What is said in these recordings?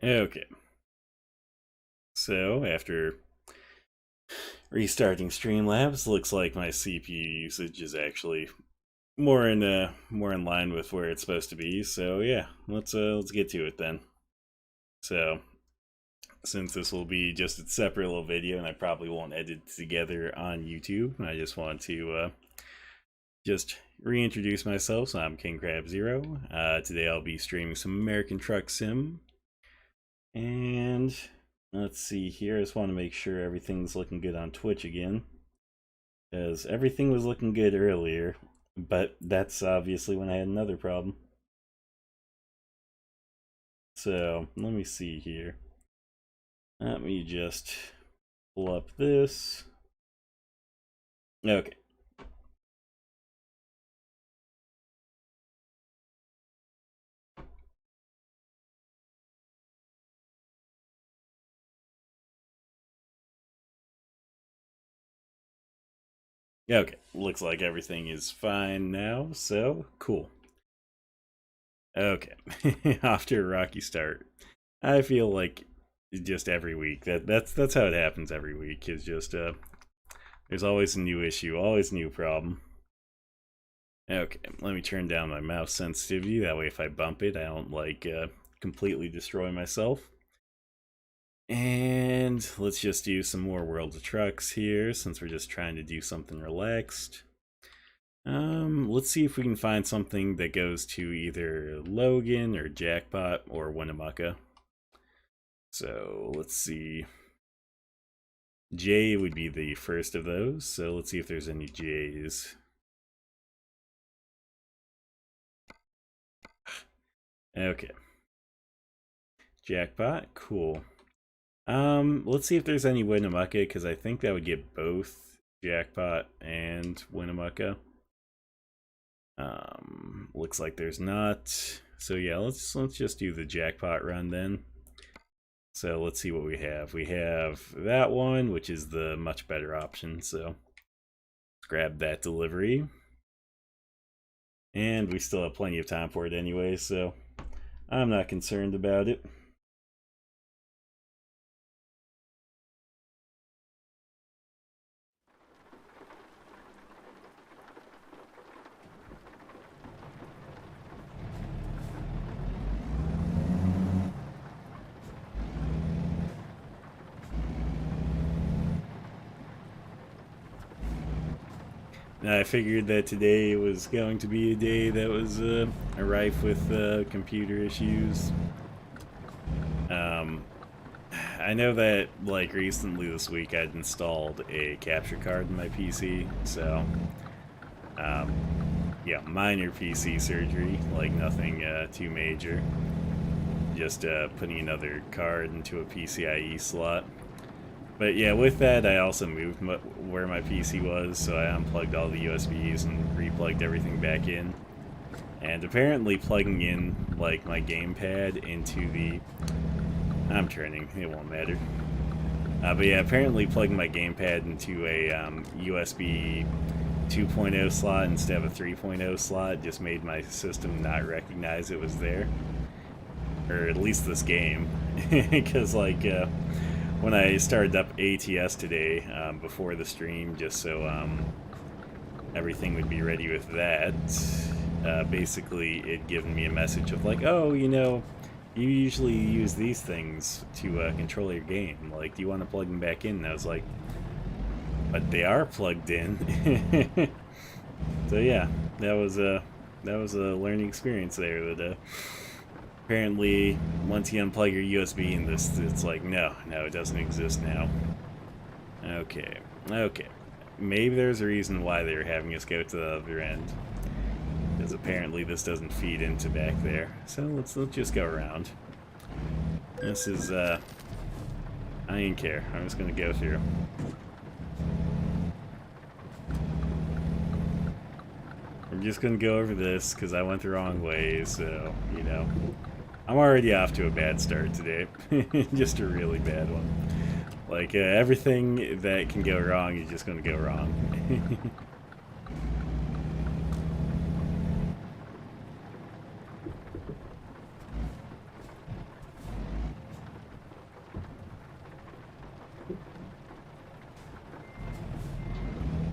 Okay, so after restarting Streamlabs, looks like my CPU usage is actually more in line with where it's supposed to be. So yeah, let's get to it then. So since this will be just a separate little video, and I probably won't edit it together on YouTube, I just want to just reintroduce myself. So I'm King Crab Zero. Today I'll be streaming some American Truck Sim, and let's see here. I just want to make sure everything's looking good on Twitch again, because everything was looking good earlier, but that's obviously when I had another problem. So let me see here. Let me just pull up this. Okay. Okay, looks like everything is fine now, so cool. Okay, after a rocky start. I feel like just every week that's how it happens every week. Is just there's always a new issue, always a new problem. Okay, let me turn down my mouse sensitivity. That way, if I bump it, I don't like completely destroy myself. And let's just do some more World of Trucks here, since we're just trying to do something relaxed. Let's see if we can find something that goes to either Logan or Jackpot or Winnemucca. So let's see. J would be the first of those, so let's see if there's any J's. Okay. Jackpot, cool. Let's see if there's any Winnemucca, because I think that would get both Jackpot and Winnemucca. Looks like there's not. So yeah, let's just do the Jackpot run then. So let's see what we have. We have that one, which is the much better option. So let's grab that delivery. And we still have plenty of time for it anyway, so I'm not concerned about it. I figured that today was going to be a day that was rife with computer issues. I know that like recently this week I'd installed a capture card in my PC, so yeah, minor PC surgery, like nothing too major. Just putting another card into a PCIe slot. But yeah, with that, I also moved where my PC was, so I unplugged all the USBs and replugged everything back in. And apparently plugging in, like, my gamepad into the... I'm turning, it won't matter. But yeah, apparently plugging my gamepad into a USB 2.0 slot instead of a 3.0 slot just made my system not recognize it was there. Or at least this game. Because, like... when I started up ATS today before the stream, just so everything would be ready with that, basically it given me a message of like, oh, you know, you usually use these things to control your game. Like, do you want to plug them back in? And I was like, but they are plugged in. So yeah, that was a learning experience there. That apparently, once you unplug your USB in this, it's like, no, it doesn't exist now. Okay. Maybe there's a reason why they're having us go to the other end. Because apparently this doesn't feed into back there. So let's just go around. This is, I didn't care. I'm just gonna go through. I'm just gonna go over this because I went the wrong way, so, you know. I'm already off to a bad start today. Just a really bad one. Like, everything that can go wrong is just gonna go wrong.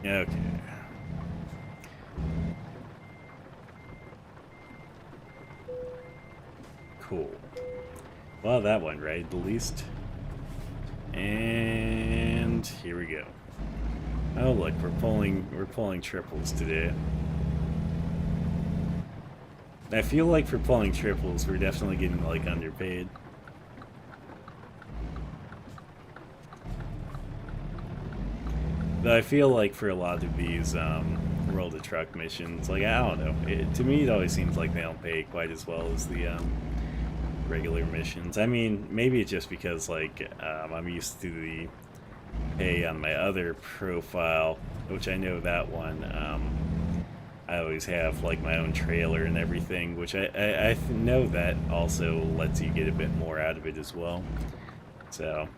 Okay. Cool. Well, that went right, at least. And here we go. Oh look, we're pulling triples today. I feel like for pulling triples, we're definitely getting like underpaid. Though I feel like for a lot of these World of Truck missions, like I don't know, to me it always seems like they don't pay quite as well as the regular missions. I mean, maybe it's just because like I'm used to the pay on my other profile, which I know that one. I always have like my own trailer and everything, which I know that also lets you get a bit more out of it as well. So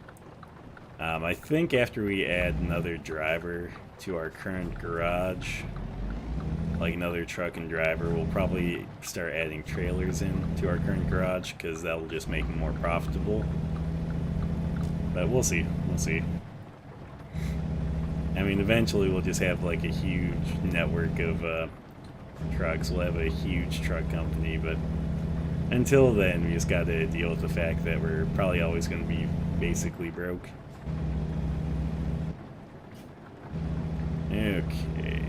I think after we add another driver to our current garage, like another truck and driver, we'll probably start adding trailers in to our current garage because that'll just make them more profitable. But we'll see. We'll see. I mean, eventually we'll just have like a huge network of trucks. We'll have a huge truck company, but until then, we just got to deal with the fact that we're probably always going to be basically broke. Okay.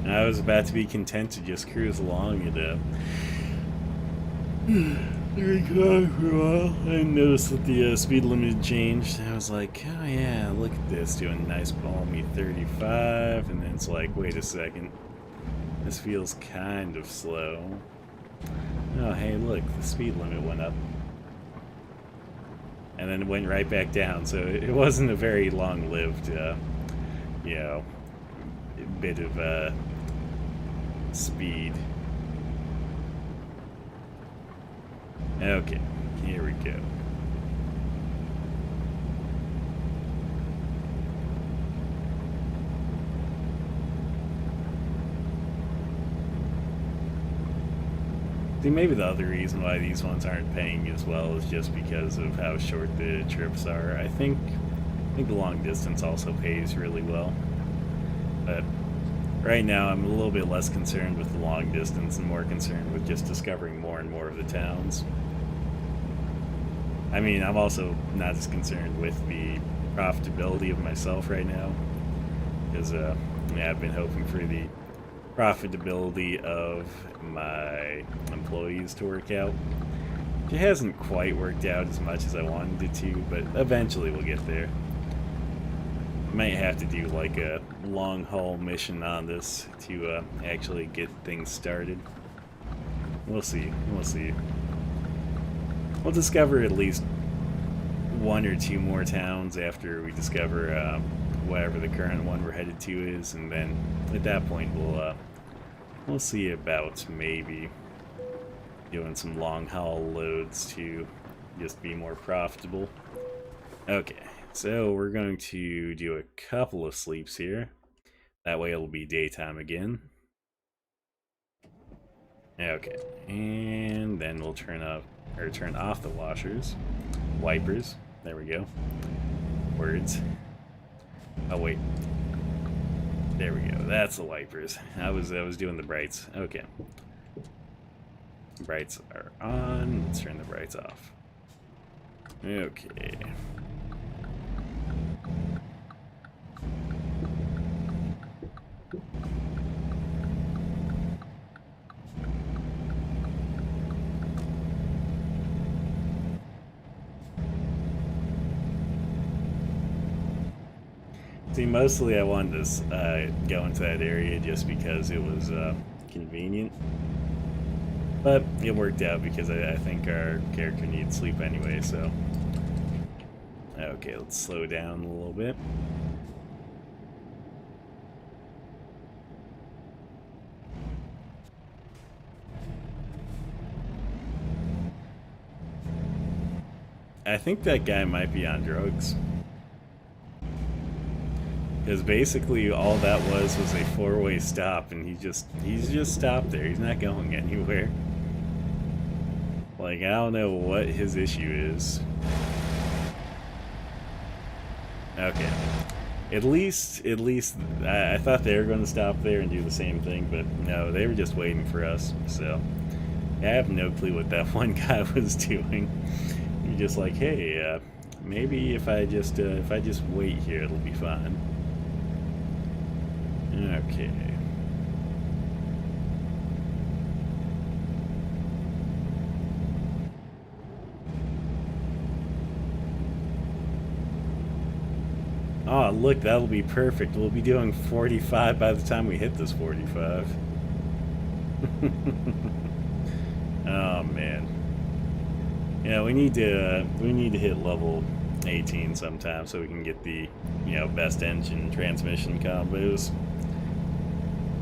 I was about to be content to just cruise along and recon for a while. I noticed that the speed limit changed. I was like, oh yeah, look at this, doing a nice balmy 35, and then it's like, wait a second, this feels kind of slow. Oh hey, look, the speed limit went up. And then it went right back down, so it wasn't a very long-lived, you know, bit of speed. Okay, here we go. See, maybe the other reason why these ones aren't paying as well is just because of how short the trips are. I think the long distance also pays really well. But right now I'm a little bit less concerned with the long distance and more concerned with just discovering more and more of the towns. I mean, I'm also not as concerned with the profitability of myself right now, because yeah, I've been hoping for the profitability of my employees to work out. It hasn't quite worked out as much as I wanted it to, but eventually we'll get there. Might have to do like a long haul mission on this to actually get things started. We'll see. We'll see. We'll discover at least one or two more towns after we discover whatever the current one we're headed to is, and then at that point we'll see about maybe doing some long haul loads to just be more profitable. Okay, so we're going to do a couple of sleeps here. That way it'll be daytime again. Okay, and then we'll turn off the wipers. There we go. Words. Oh wait. There we go. That's the wipers. I was doing the brights. Okay. Brights are on. Let's turn the brights off. Okay. See, mostly I wanted to go into that area just because it was convenient. But it worked out because I think our character needs sleep anyway, so... Okay, let's slow down a little bit. I think that guy might be on drugs. Because basically all that was a four-way stop, and he's just stopped there. He's not going anywhere. Like, I don't know what his issue is. Okay. At least I thought they were going to stop there and do the same thing, but no, they were just waiting for us. So I have no clue what that one guy was doing. He's just like, hey, maybe if I just wait here, it'll be fine. Okay. Oh, look, that'll be perfect. We'll be doing 45 by the time we hit this 45. Oh man. Yeah, we need to hit level 18 sometime so we can get the, best engine transmission combos.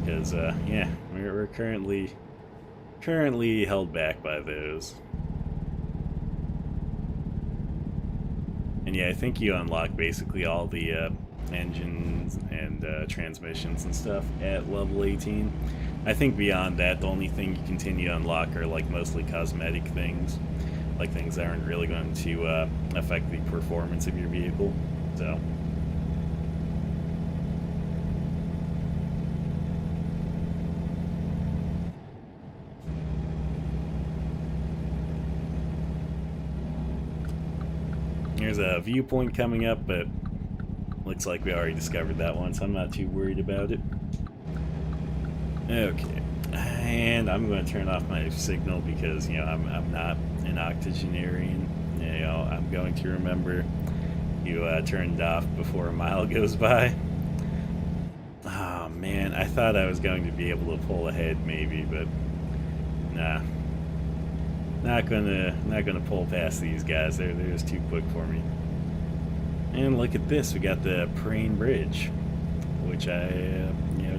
Because yeah, we're currently held back by those. And yeah, I think you unlock basically all the engines and transmissions and stuff at level 18. I think beyond that, the only thing you continue to unlock are like mostly cosmetic things, like things that aren't really going to affect the performance of your vehicle. So. There's a viewpoint coming up, but looks like we already discovered that one, so I'm not too worried about it. Okay, and I'm going to turn off my signal because, I'm not an octogenarian. I'm going to remember you turned off before a mile goes by. Oh man, I thought I was going to be able to pull ahead maybe, but nah. Not gonna pull past these guys. They're just too quick for me. And look at this, we got the Prane Bridge, which I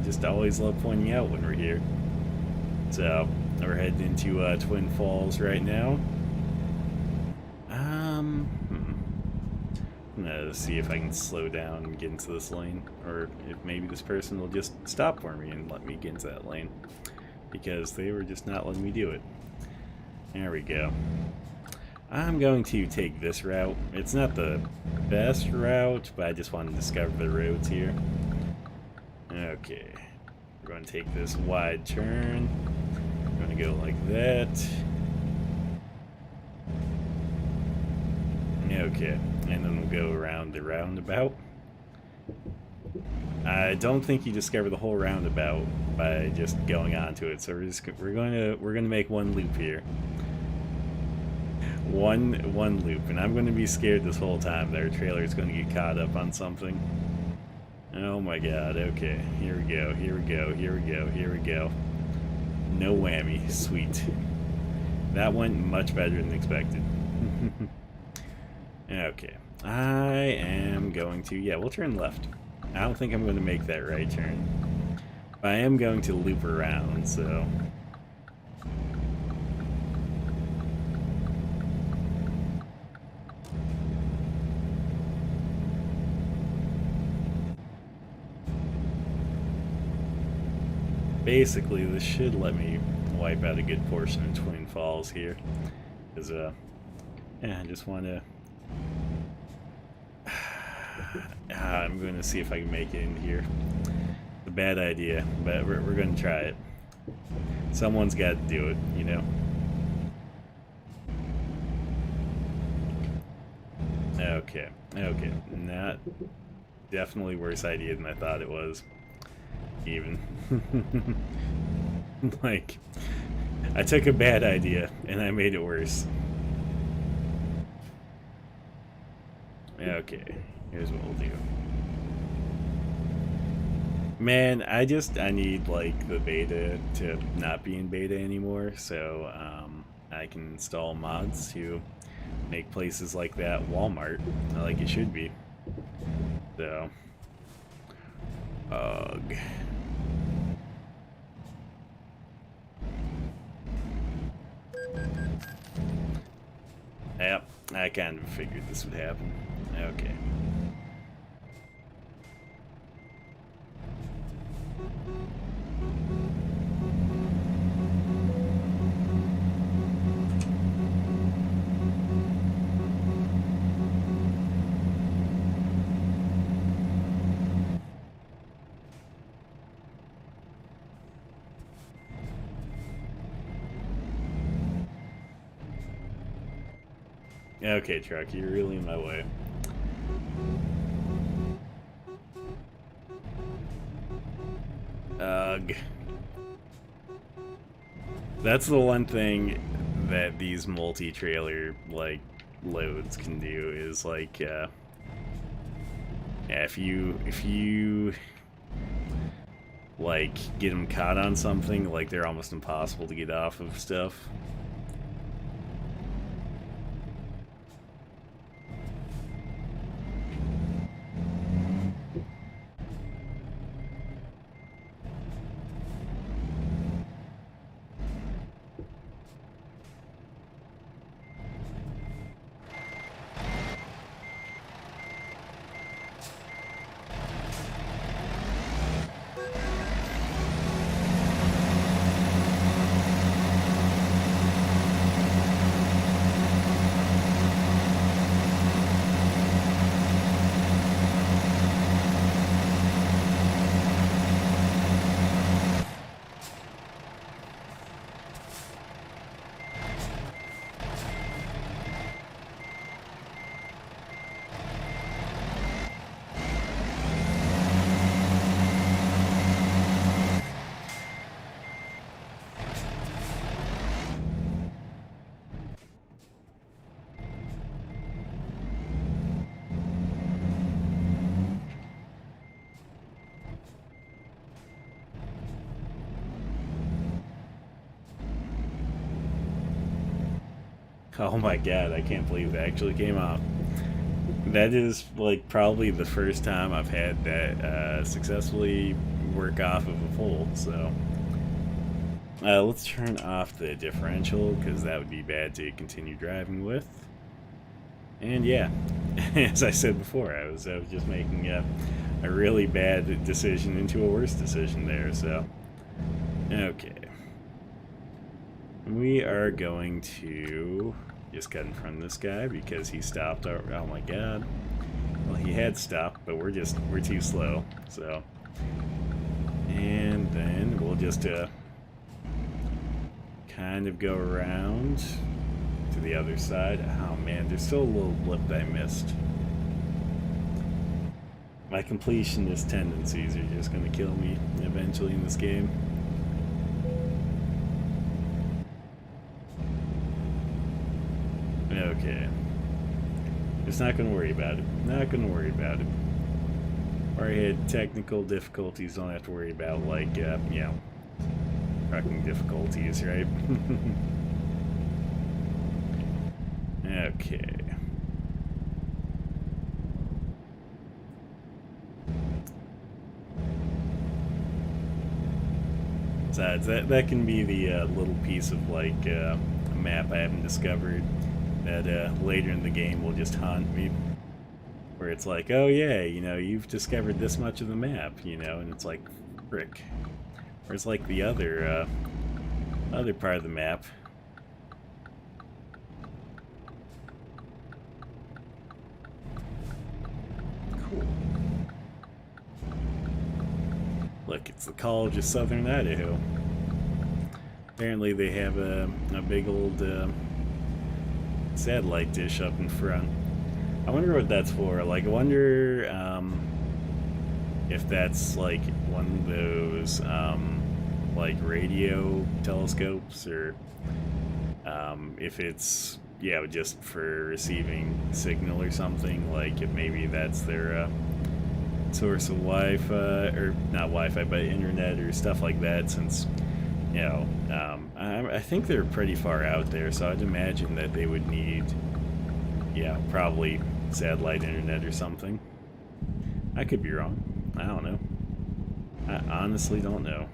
just always love pointing out when we're here. So we're heading into Twin Falls right now. I'm gonna see if I can slow down and get into this lane, or if maybe this person will just stop for me and let me get into that lane, because they were just not letting me do it. There we go. I'm going to take this route. It's not the best route, but I just want to discover the roads here. Okay. We're going to take this wide turn. We're going to go like that. Okay. And then we'll go around the roundabout. I don't think you discover the whole roundabout by just going onto it. So we're gonna make one loop here. One loop, and I'm going to be scared this whole time that our trailer is going to get caught up on something. Oh my god, okay. Here we go, here we go, here we go, here we go. No whammy. Sweet. That went much better than expected. Okay. I am going to... Yeah, we'll turn left. I don't think I'm going to make that right turn. But I am going to loop around, so... Basically, this should let me wipe out a good portion of Twin Falls here. Because, yeah, I just want to... I'm going to see if I can make it in here. It's a bad idea, but we're going to try it. Someone's got to do it, you know? Okay, okay. Not definitely worse idea than I thought it was. Even. Like, I took a bad idea and I made it worse. Okay, here's what we'll do. Man, I need like the beta to not be in beta anymore, so I can install mods to make places like that Walmart like it should be. So, ugh. Yep, I kind of figured this would happen. Okay. Okay, truck, you're really in my way. Ugh. That's the one thing that these multi-trailer, like, loads can do is, like, yeah, if you, like, get them caught on something, like, they're almost impossible to get off of stuff. Oh my god, I can't believe it actually came off. That is, like, probably the first time I've had that successfully work off of a pole, so... let's turn off the differential, because that would be bad to continue driving with. And yeah, as I said before, I was just making a really bad decision into a worse decision there, so... Okay. We are going to just cut in front of this guy because he stopped. Oh my god. Well, he had stopped, but we're too slow, so... And then we'll just kind of go around to the other side. Oh man, there's still a little blip that I missed. My completionist tendencies are just going to kill me eventually in this game. Okay. Just not going to worry about it. Not going to worry about it. Or I had technical difficulties, don't have to worry about, like, you know, trucking difficulties, right? Okay. Besides, that can be the little piece of, like, a map I haven't discovered that later in the game will just haunt me. Where it's like, oh yeah, you know, you've discovered this much of the map, you know, and it's like, frick. Whereas like the other part of the map. Cool. Look, it's the College of Southern Idaho. Apparently they have a big old satellite dish up in front. I wonder what that's for. Like, I wonder if that's like one of those like radio telescopes, or if it's, yeah, just for receiving signal or something. Like, if maybe that's their source of Wi-Fi, or not Wi-Fi, but internet or stuff like that, since, you know, I think they're pretty far out there, so I'd imagine that they would need, yeah, probably satellite internet or something. I could be wrong. I don't know. I honestly don't know.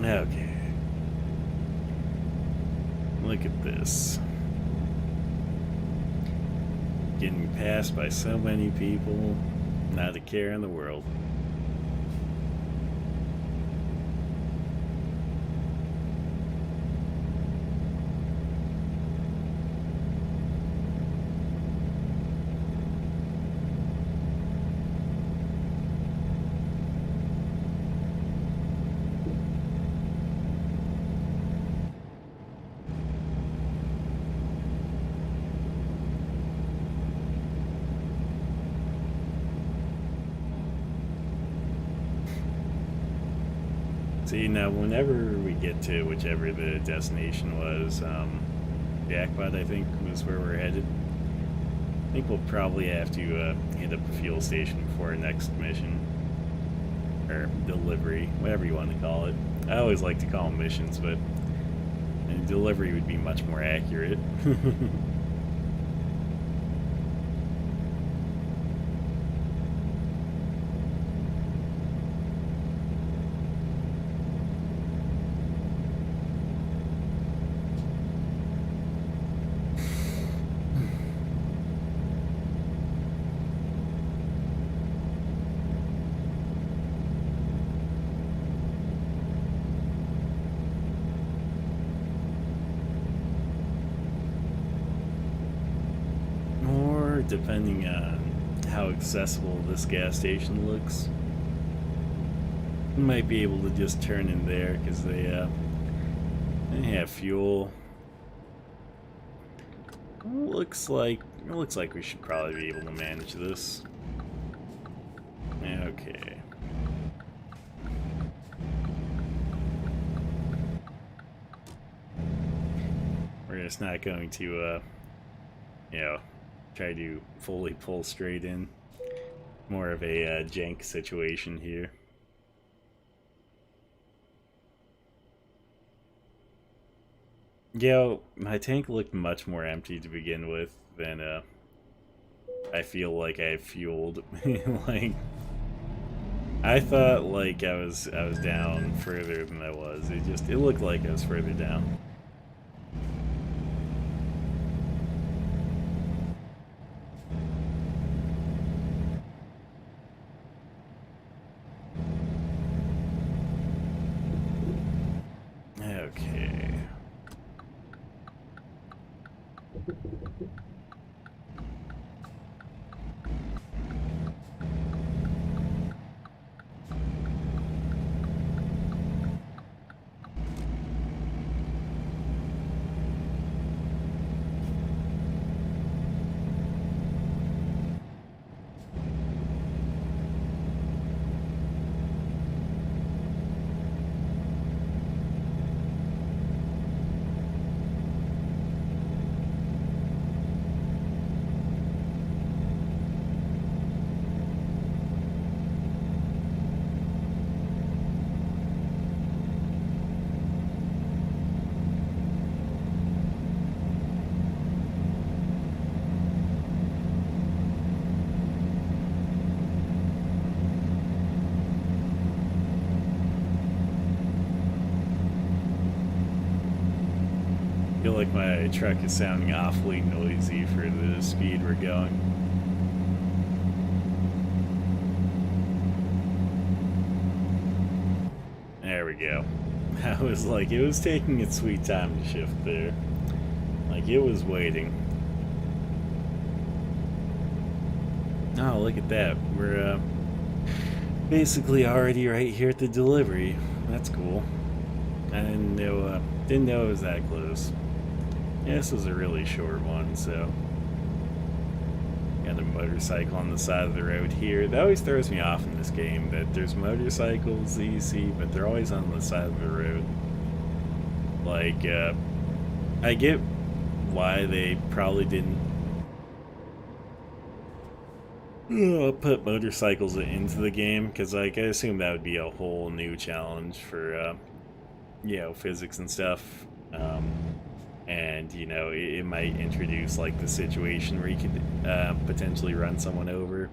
Okay. Look at this. Getting passed by so many people, not a care in the world. See, now whenever we get to whichever the destination was, Jackpot, I think, was where we're headed. I think we'll probably have to hit up a fuel station before our next mission. Or delivery, whatever you want to call it. I always like to call them missions, but delivery would be much more accurate. Depending on how accessible this gas station looks, you might be able to just turn in there because they have fuel. Looks like we should probably be able to manage this. Okay. We're just not going to you know, try to fully pull straight in. More of a jank situation here. Yeah, my tank looked much more empty to begin with than I feel like I fueled. Like, I thought like I was down further than I was. It looked like I was further down. Okay. I feel like my truck is sounding awfully noisy for the speed we're going. There we go. I was like, it was taking its sweet time to shift there. Like, it was waiting. Oh, look at that. We're basically already right here at the delivery. That's cool. I didn't know it was that close. Yeah, this was a really short one, so. Got a motorcycle on the side of the road here. That always throws me off in this game, that there's motorcycles that you see, but they're always on the side of the road. Like, I get why they probably didn't put motorcycles into the game, because like I assume that would be a whole new challenge for physics and stuff, and it might introduce like the situation where you could potentially run someone over,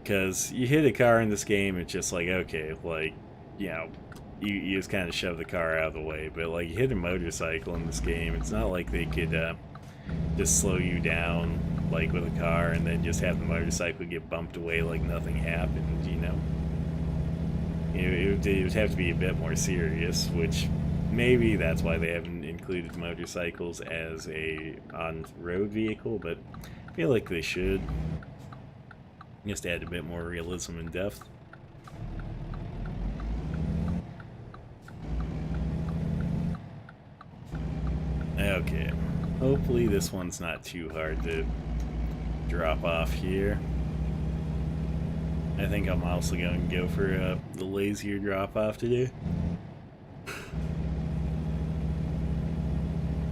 because you hit a car in this game, it's just like, okay, like, you just kind of shove the car out of the way. But like, you hit a motorcycle in this game, it's not like they could just slow you down like with a car and then just have the motorcycle get bumped away like nothing happened. It would have to be a bit more serious, which maybe that's why they haven't included motorcycles as a on-road vehicle, but I feel like they should just add a bit more realism and depth. Okay, hopefully this one's not too hard to drop off here. I think I'm also going to go for the lazier drop off today.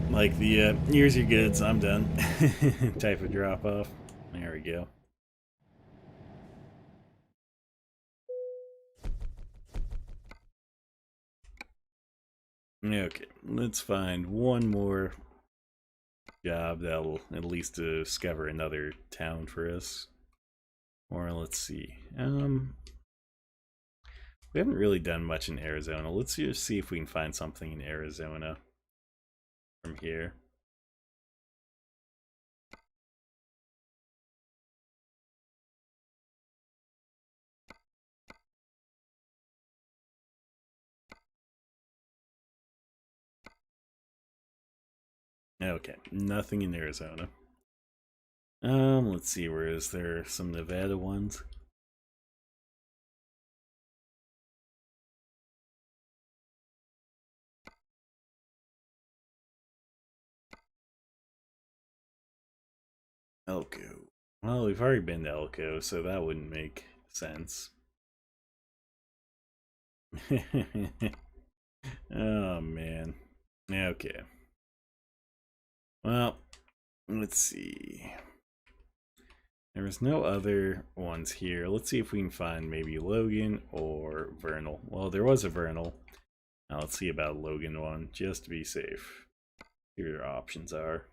Like the here's your goods, I'm done type of drop off. There we go. Okay, let's find one more job that'll at least discover another town for us. Or let's see. We haven't really done much in Arizona. Let's just see if we can find something in Arizona from here. Okay, nothing in Arizona. Let's see, where is there some Nevada ones? Elko. Well, we've already been to Elko, so that wouldn't make sense. Oh, man. Okay. Well, let's see. There was no other ones here. Let's see if we can find maybe Logan or Vernal. Well, there was a Vernal. Now let's see about a Logan one, just to be safe. Here our options are.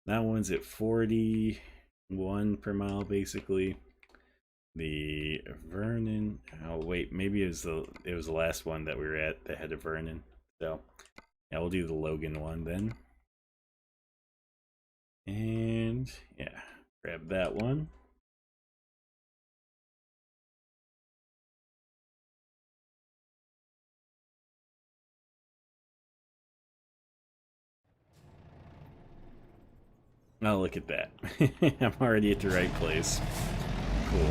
That one's at 41 per mile, basically. The Vernon. Oh wait, maybe it was the last one that we were at that had a Vernon. So yeah, we'll do the Logan one then. And yeah, grab that one. Oh, look at that. I'm already at the right place. Cool.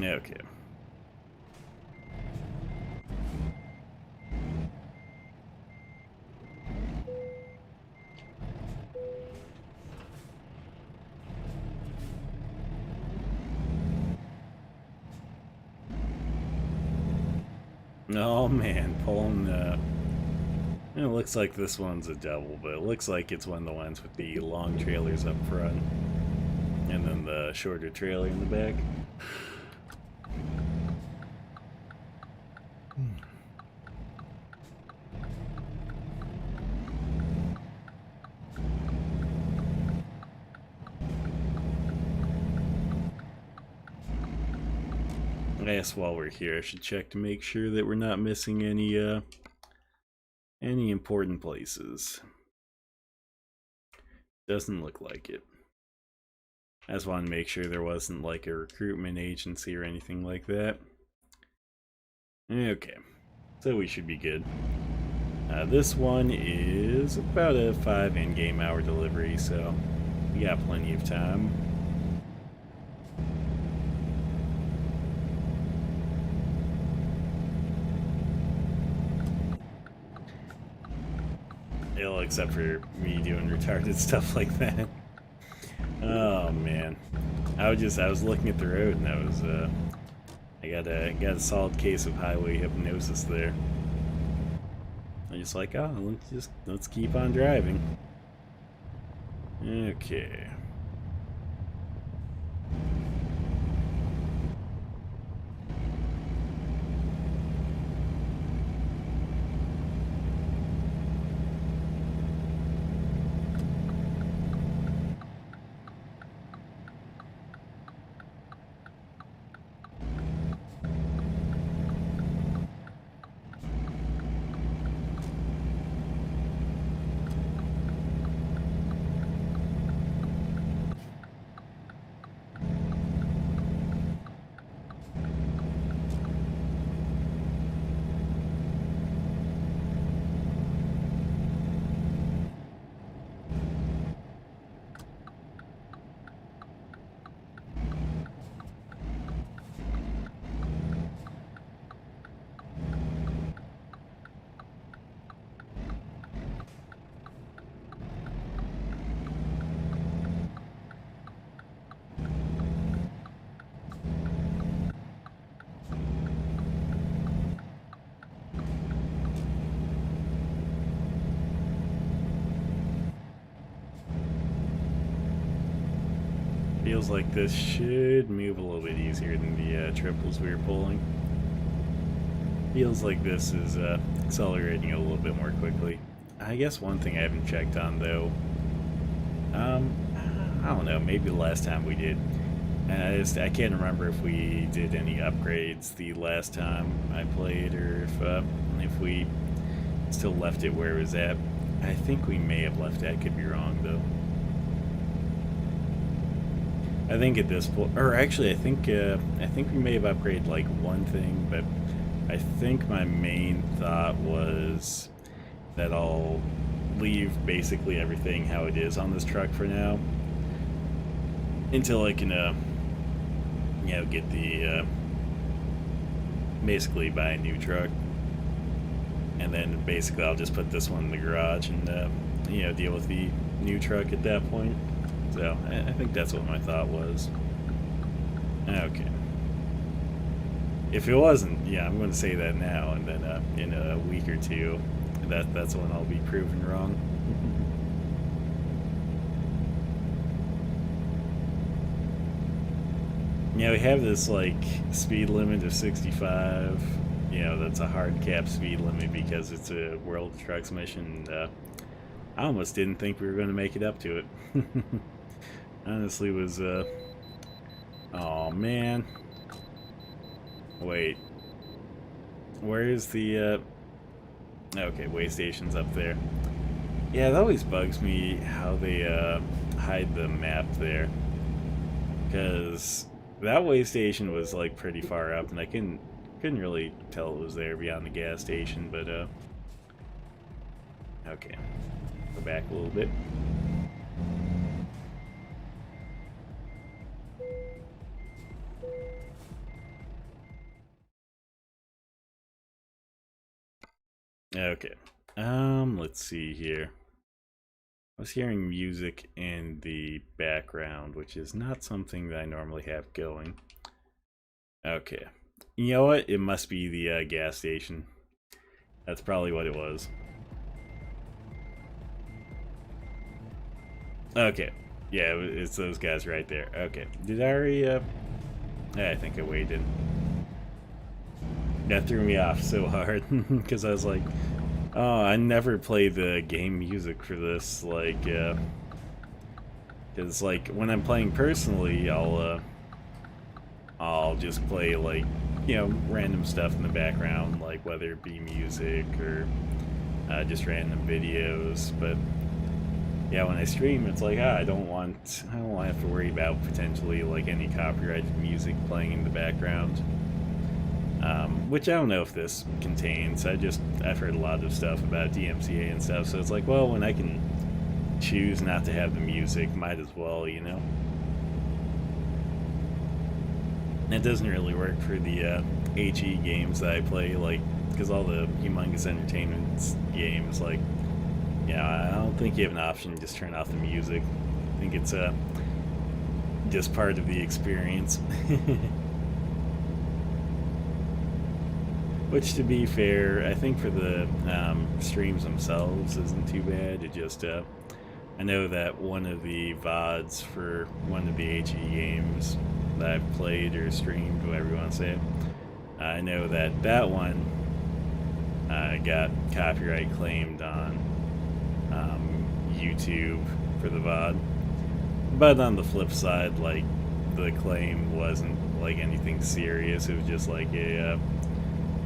Okay. Oh man, pulling it looks like this one's a double, but it looks like it's one of the ones with the long trailers up front and then the shorter trailer in the back. I guess while we're here, I should check to make sure that we're not missing any important places. Doesn't look like it. I just wanted to make sure there wasn't like a recruitment agency or anything like that. Okay, so we should be good. This one is about a 5 in-game hour delivery, so we got plenty of time. Ill, except for me doing retarded stuff like that. Oh man, I was looking at the road and I got a solid case of highway hypnosis there. I'm just like, oh, let's keep on driving. Okay. Feels like this should move a little bit easier than the triples we were pulling. Feels like this is accelerating a little bit more quickly. I guess one thing I haven't checked on though, I don't know, maybe the last time we did, and I can't remember if we did any upgrades the last time I played, or if we still left it where it was at. I think we may have left it. I could be wrong though. I think at this point, or actually, I think we may have upgraded like one thing, but I think my main thought was that I'll leave basically everything how it is on this truck for now, until I can, you know, get the basically buy a new truck, and then basically I'll just put this one in the garage and you know, deal with the new truck at that point. So I think that's what my thought was. Okay. If it wasn't, yeah, I'm going to say that now, and then in a week or two, that's when I'll be proven wrong. Yeah, we have this like speed limit of 65. You know, that's a hard cap speed limit because it's a World Trucks mission. I almost didn't think we were going to make it up to it. Honestly, was oh man. Wait. Where's the okay, way station's up there. Yeah, it always bugs me how they hide the map there, because that way station was like pretty far up and I couldn't really tell it was there beyond the gas station. But okay, go back a little bit. Okay, let's see here. I was hearing music in the background, which is not something that I normally have going. Okay, you know what? It must be the gas station. That's probably what it was. Okay, yeah, it's those guys right there. Okay, did I already, yeah, I think I waited. That threw me off so hard, because I was like, oh, I never play the game music for this, like, because, like, when I'm playing personally, I'll just play, like, you know, random stuff in the background, like whether it be music or just random videos. But yeah, when I stream, it's like I don't want to have to worry about potentially like any copyrighted music playing in the background. Which I don't know if this contains. I've heard a lot of stuff about DMCA and stuff, so it's like, well, when I can choose not to have the music, might as well, you know. It doesn't really work for the HE games that I play, like, because all the Humongous Entertainment games, like, yeah, I don't think you have an option to just turn off the music. I think it's just part of the experience. Which, to be fair, I think for the streams themselves isn't too bad. It just, I know that one of the VODs for one of the HE games that I've played or streamed, whatever you want to say it, I know that one got copyright claimed on YouTube for the VOD. But on the flip side, like, the claim wasn't like anything serious. It was just like a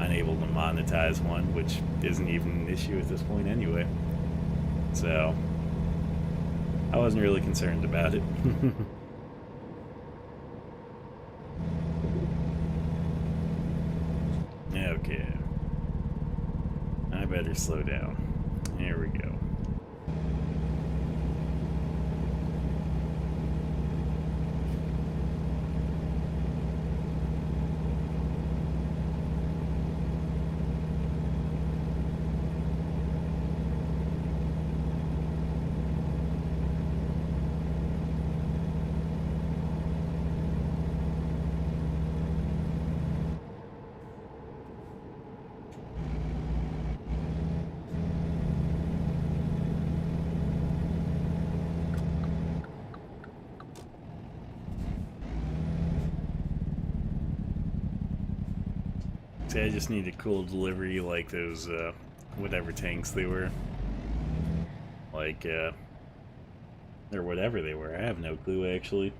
unable to monetize one, which isn't even an issue at this point anyway. So I wasn't really concerned about it. Okay. I better slow down. Here we go. See, I just need a cool delivery like those, whatever tanks they were. Like, or whatever they were. I have no clue, actually.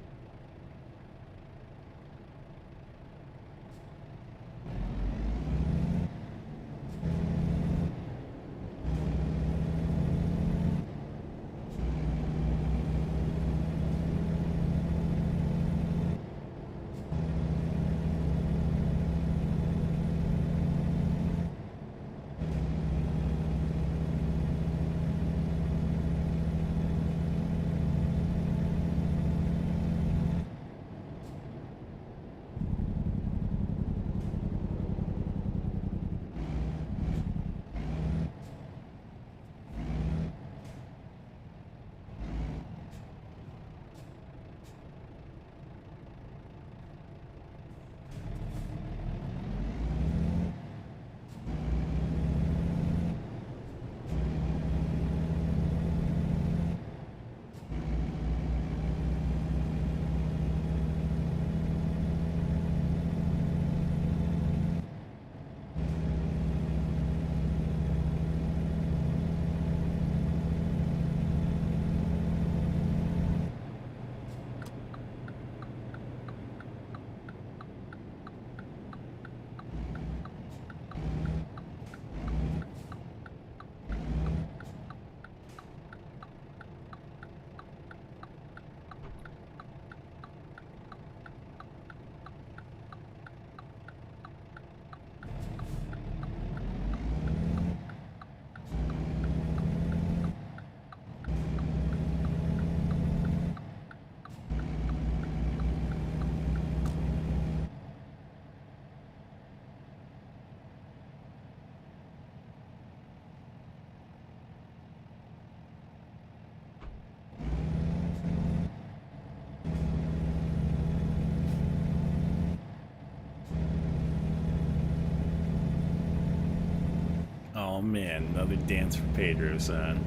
Oh man, another dance for Pedro, son.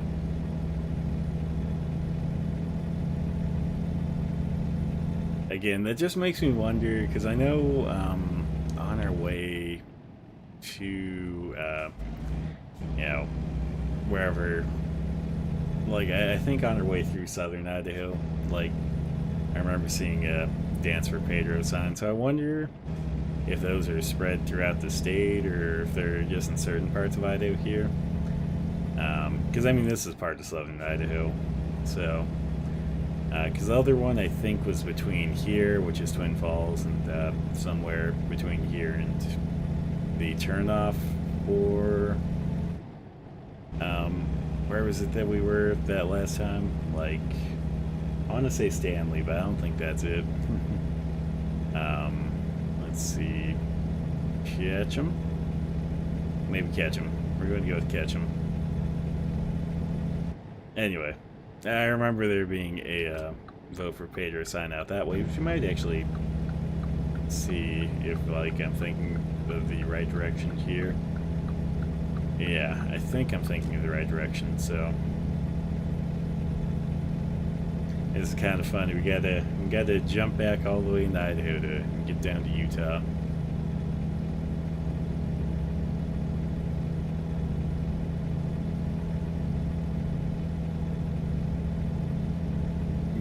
Again, that just makes me wonder, because I know on our way to, you know, wherever, like, I think on our way through southern Idaho, like, I remember seeing a Dance for Pedro sign, so I wonder if those are spread throughout the state or if they're just in certain parts of Idaho here. Because I mean, this is part of southern Idaho, so because the other one I think was between here, which is Twin Falls, and somewhere between here and the turnoff for where was it that we were that last time? Like, I want to say Stanley, but I don't think that's it. Let's see, Ketchum, maybe Ketchum. We're going to go with Ketchum. Anyway, I remember there being a vote for Pedro sign out that way, which you might actually see if, like, I'm thinking of the right direction here. Yeah, I think I'm thinking of the right direction, so it's kind of funny. We gotta jump back all the way in Idaho to get down to Utah.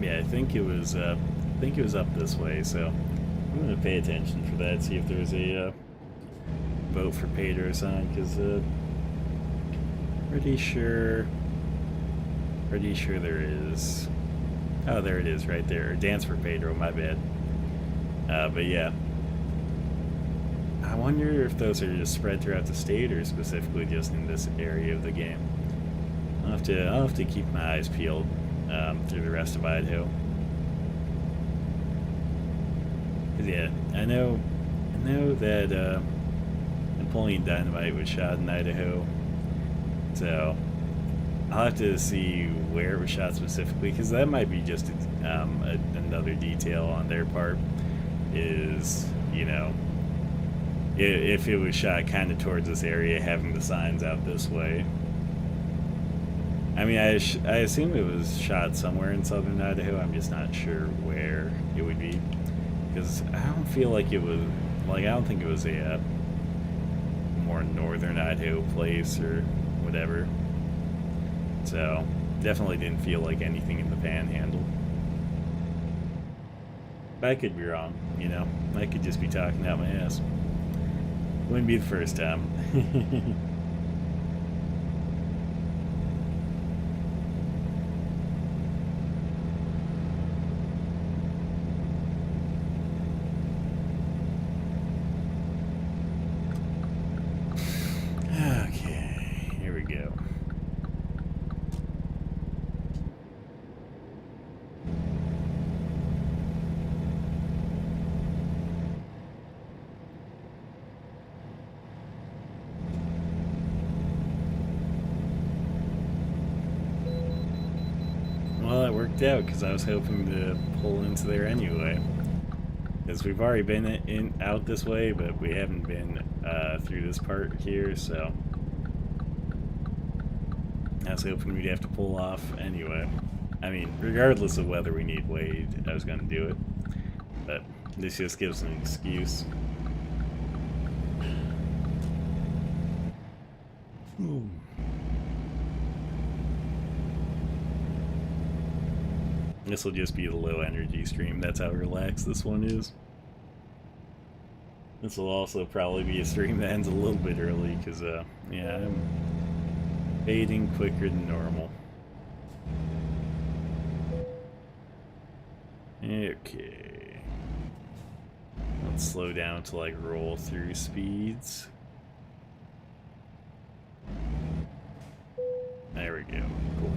Yeah, I think it was up this way, so I'm gonna pay attention for that. See if there's a vote for Pedro sign, because pretty sure there is. Oh, there it is, right there. Dance for Pedro, my bad. But yeah, I wonder if those are just spread throughout the state or specifically just in this area of the game. I'll have to keep my eyes peeled through the rest of Idaho. 'Cause yeah, I know that Napoleon Dynamite was shot in Idaho, so I'll have to see where it was shot specifically, because that might be just another detail on their part. Is, you know, if it was shot kind of towards this area, having the signs out this way. I mean, I assume it was shot somewhere in southern Idaho. I'm just not sure where it would be, because I don't feel like it was, like, I don't think it was a more northern Idaho place or whatever. So definitely didn't feel like anything in the Panhandle. But I could be wrong, you know. I could just be talking out my ass. Wouldn't be the first time. Okay, here we go. Well, that worked out, because I was hoping to pull into there anyway. Because we've already been out this way, but we haven't been through this part here, so I was hoping we'd have to pull off anyway. I mean, regardless of whether we need Wade, I was going to do it. But this just gives an excuse. Ooh. This will just be the low energy stream. That's how relaxed this one is. This will also probably be a stream that ends a little bit early, because yeah, I'm fading quicker than normal. Okay. Let's slow down to like roll through speeds. There we go. Cool.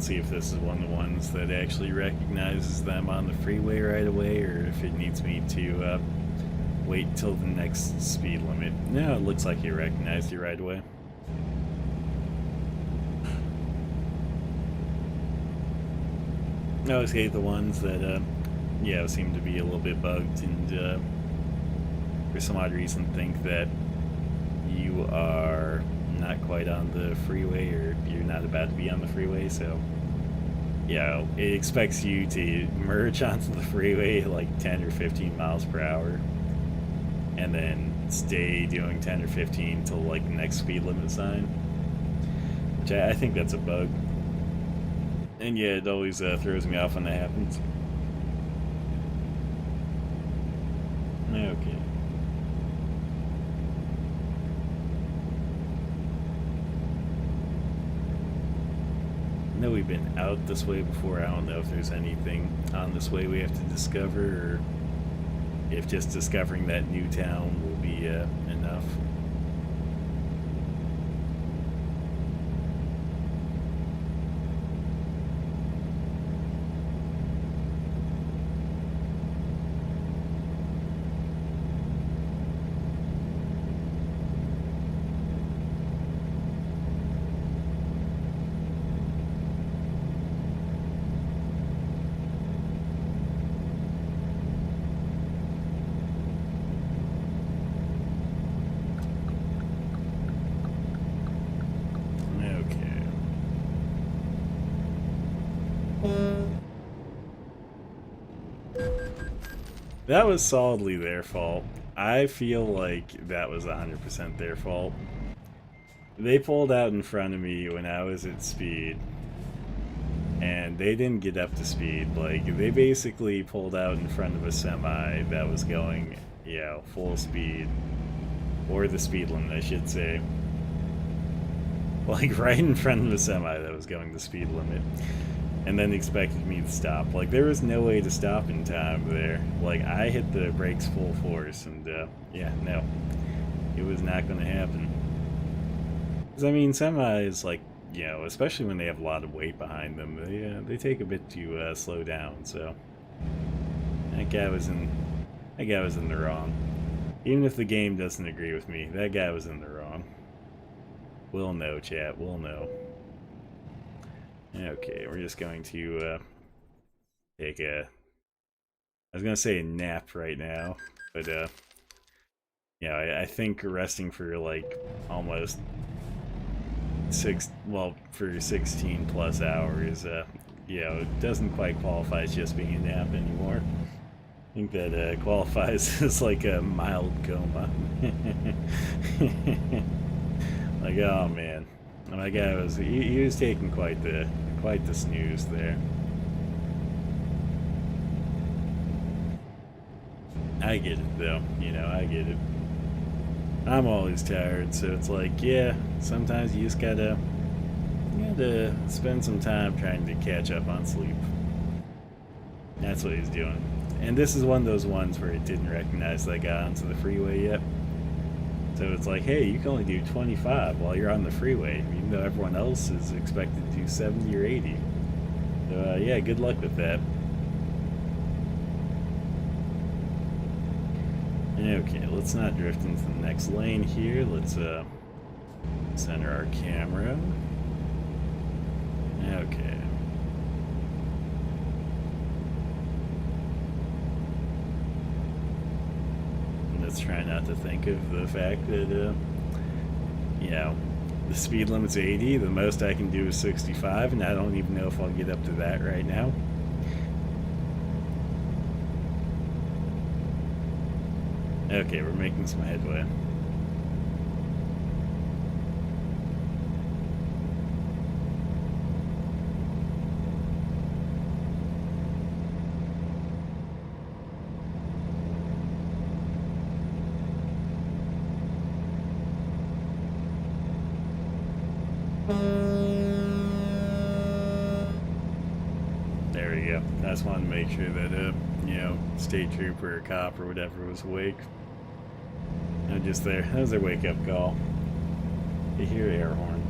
See if this is one of the ones that actually recognizes them on the freeway right away, or if it needs me to wait till the next speed limit. No, it looks like it recognized you right away. I always hate the ones that, yeah, seem to be a little bit bugged and for some odd reason think that you are not not quite on the freeway or you're not about to be on the freeway, so yeah, it expects you to merge onto the freeway like 10 or 15 miles per hour and then stay doing 10 or 15 till like the next speed limit sign, which I think that's a bug. And yeah, it always throws me off when that happens. Okay. I know we've been out this way before. I don't know if there's anything on this way we have to discover, or if just discovering that new town will be enough. That was solidly their fault. I feel like that was 100% their fault. They pulled out in front of me when I was at speed, and they didn't get up to speed. Like, they basically pulled out in front of a semi that was going, full speed. Or the speed limit, I should say. Like, right in front of a semi that was going the speed limit. And then expected me to stop. Like, there was no way to stop in time there. Like, I hit the brakes full force, and, no. It was not going to happen. Because, I mean, semis, like, especially when they have a lot of weight behind them, they take a bit to slow down, so... That guy was in the wrong. Even if the game doesn't agree with me, that guy was in the wrong. We'll know, chat, we'll know. Okay, we're just going to take a... I was going to say a nap right now, but I think resting for like almost for 16 plus hours, it doesn't quite qualify as just being a nap anymore. I think that qualifies as like a mild coma. Like, oh man. My guy was, he was taking quite the snooze there. I get it though, I get it. I'm always tired, so it's like, sometimes you just gotta spend some time trying to catch up on sleep. That's what he's doing. And this is one of those ones where it didn't recognize that I got onto the freeway yet. So it's like, hey, you can only do 25 while you're on the freeway, even though everyone else is expected to do 70 or 80. So, good luck with that. Okay, let's not drift into the next lane here. Let's center our camera. Okay. Let's try not to think of the fact that, the speed limit's 80, the most I can do is 65, and I don't even know if I'll get up to that right now. Okay, we're making some headway. There we go. I just wanted to make sure that, state trooper or cop or whatever was awake. No, just there. That was their wake-up call. You hear air horn.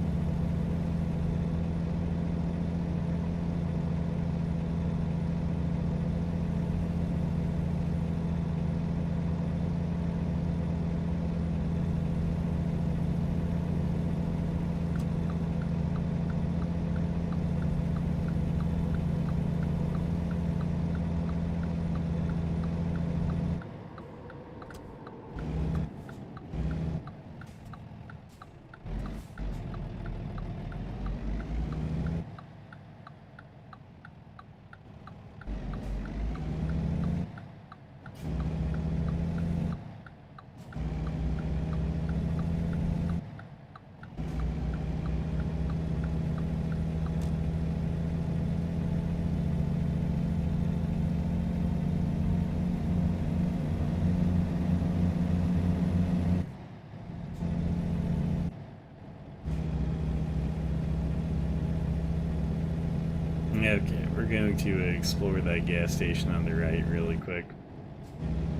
Okay, we're going to explore that gas station on the right really quick.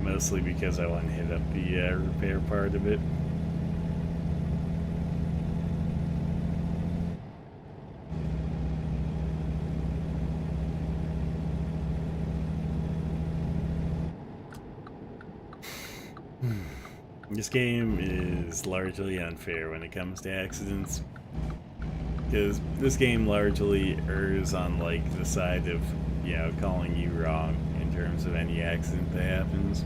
Mostly because I want to hit up the repair part of it. This game is largely unfair when it comes to accidents, because this game largely errs on like the side of, you know, calling you wrong in terms of any accident that happens,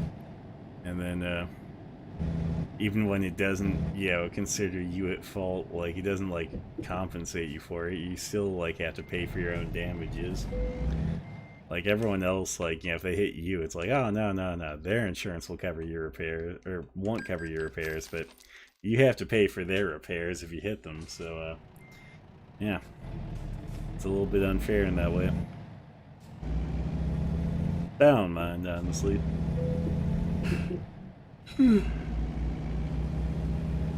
and then even when it doesn't, you know, consider you at fault, like it doesn't like compensate you for it, you still like have to pay for your own damages. Like everyone else, like, you know, if they hit you, it's like, oh, no, no, no, their insurance will cover your repair, or won't cover your repairs, but you have to pay for their repairs if you hit them, so, yeah. It's a little bit unfair in that way. I don't mind, honestly. I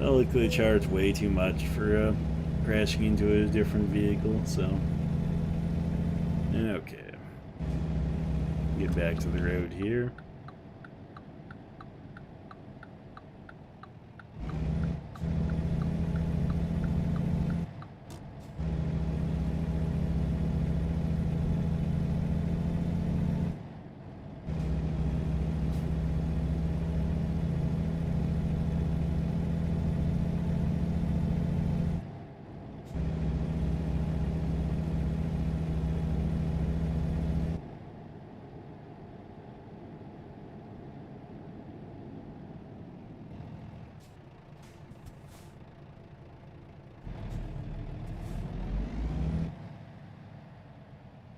like they charge way too much for, crashing into a different vehicle, so... Okay. Get back to the road here.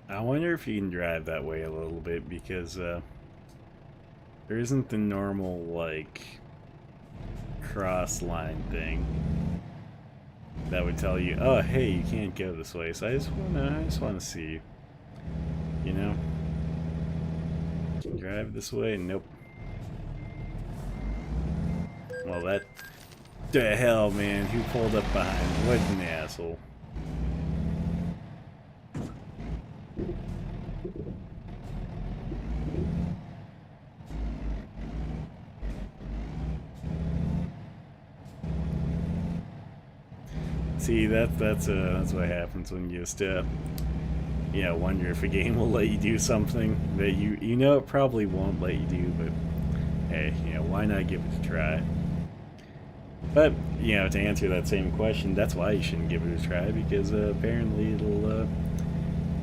I wonder if you can drive that way a little bit, because there isn't the normal, like, cross line thing that would tell you, oh, hey, you can't go this way. So I just wanna see, you know? Can you drive this way? Nope. Well, that... The hell, man? Who pulled up behind? What an asshole. See, that's what happens when you just wonder if a game will let you do something that you know it probably won't let you do, but hey, why not give it a try? But to answer that same question, that's why you shouldn't give it a try, because apparently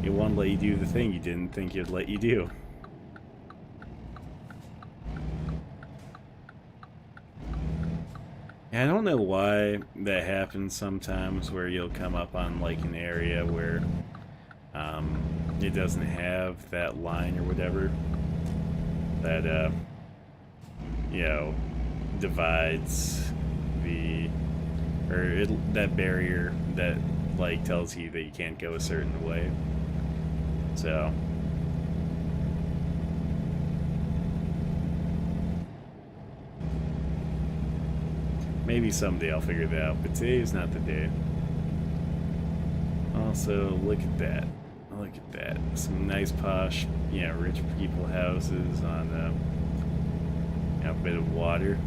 it won't let you do the thing you didn't think it'd let you do. I don't know why that happens sometimes, where you'll come up on like an area where it doesn't have that line or whatever that divides that barrier that like tells you that you can't go a certain way. So maybe someday I'll figure that out, but today is not the day. Also, look at that. Look at that. Some nice posh, rich people houses on a bit of water.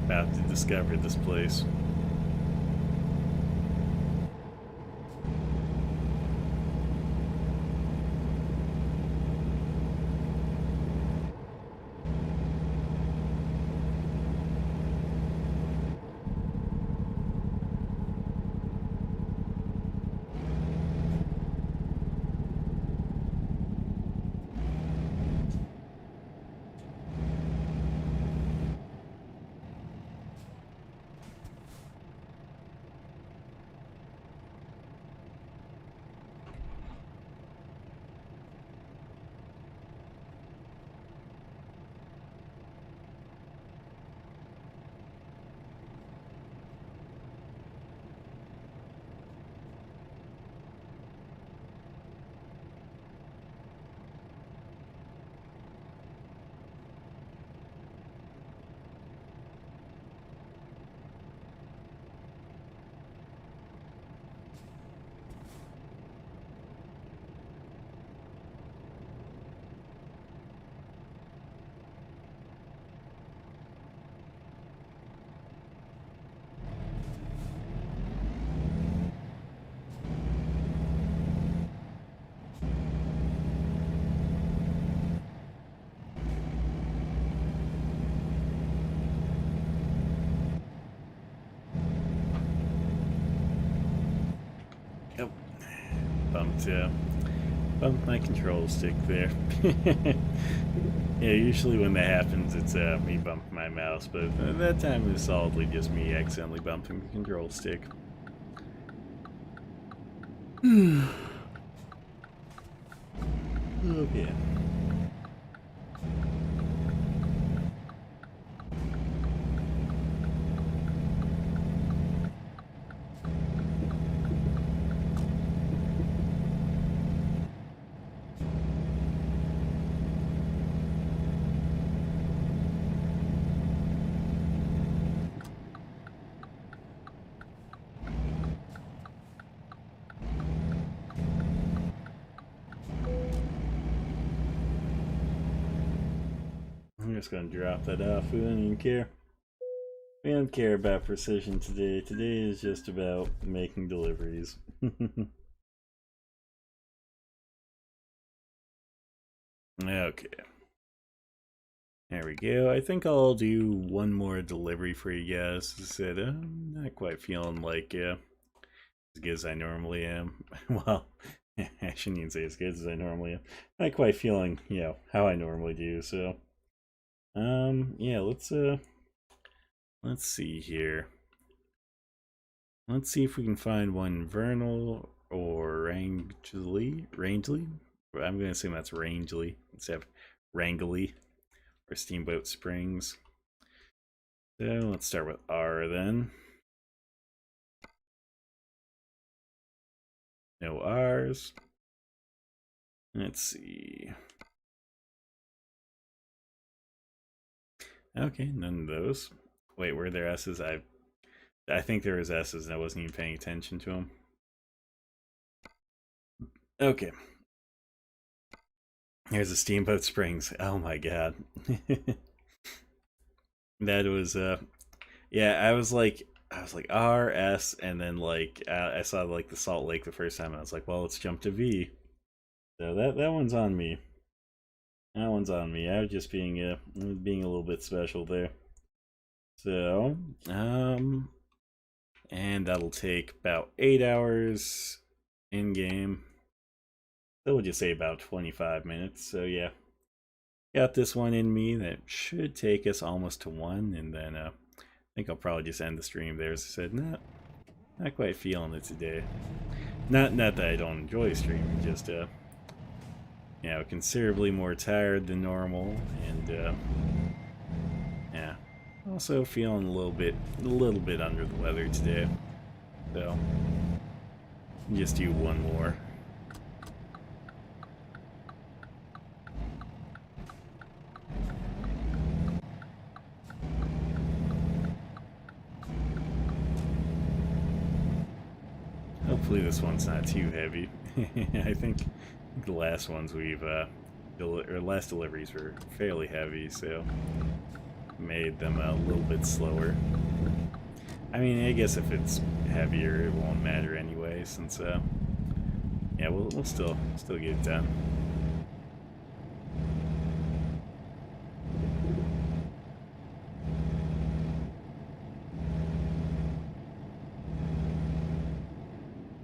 About to discover this place. bumped my control stick there. Yeah, usually when that happens, it's me bumping my mouse, but that time it was solidly just me accidentally bumping the control stick. Okay. I'm just gonna drop that off. We don't even care. We don't care about precision today. Today is just about making deliveries. Okay. There we go. I think I'll do one more delivery for you guys. I said I'm not quite feeling like as good as I normally am. Well, I shouldn't even say as good as I normally am. Not quite feeling, how I normally do. So, yeah, let's see here. Let's see if we can find one Vernal or Rangeley. I'm gonna assume that's Rangeley instead of Rangeley or Steamboat Springs. So let's start with R then. No R's. Let's see. Okay, none of those. Wait, were there S's? I think there was S's and I wasn't even paying attention to them. Okay. Here's a Steamboat Springs. Oh my god. That was yeah, I was like R S, and then like I saw like the Salt Lake the first time and I was like, well, let's jump to V. So that one's on me. That one's on me. I was just being a little bit special there. So, and that'll take about 8 hours in game. So we'll just say about 25 minutes. So yeah, got this one in me that should take us almost to 1, and then I think I'll probably just end the stream there. As I said, not quite feeling it today. Not that I don't enjoy streaming, just considerably more tired than normal, and yeah, also feeling a little bit under the weather today. So just do one more. Hopefully this one's not too heavy. I think the last ones we've last deliveries were fairly heavy, so made them a little bit slower. I mean, I guess if it's heavier, it won't matter anyway, since yeah, we'll still get it done.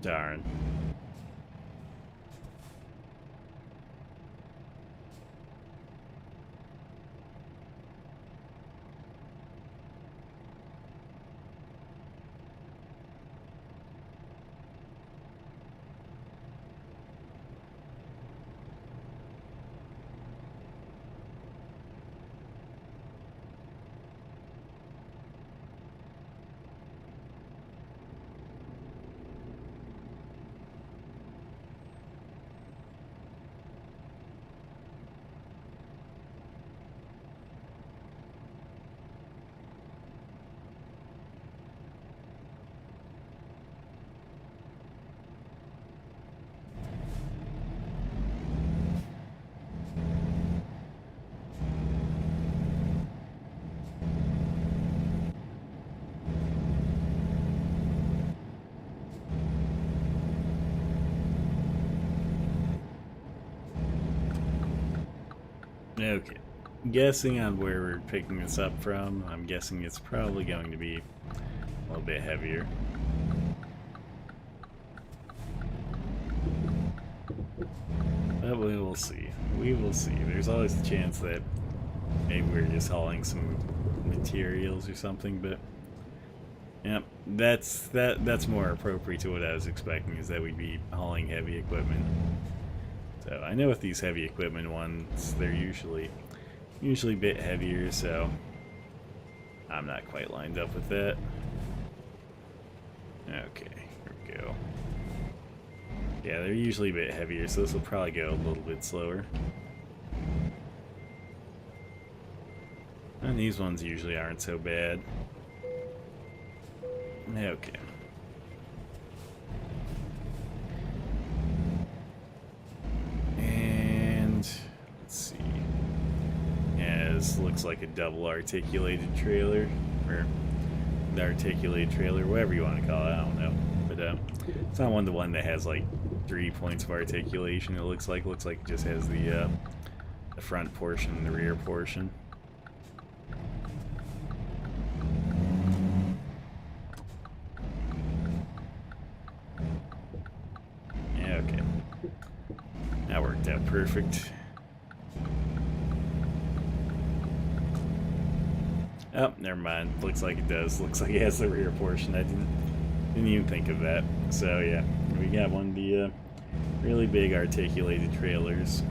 Darn. Okay, guessing on where we're picking this up from, I'm guessing it's probably going to be a little bit heavier. But we will see. We will see. There's always a chance that maybe we're just hauling some materials or something, but yep, that's more appropriate to what I was expecting, is that we'd be hauling heavy equipment. So I know with these heavy equipment ones, they're usually a bit heavier, so I'm not quite lined up with that. Okay, here we go. Yeah, they're usually a bit heavier, so this will probably go a little bit slower. And these ones usually aren't so bad. Okay. And let's see. Yeah, this looks like a double articulated trailer, or the articulated trailer, whatever you want to call it, I don't know. But it's not one-to-one that has like 3 points of articulation. It looks like it just has the front portion and the rear portion. Yeah, okay. That worked out perfect. Oh, never mind. Looks like it does. Looks like it has the rear portion. I didn't even think of that. So yeah, we got one of the really big articulated trailers.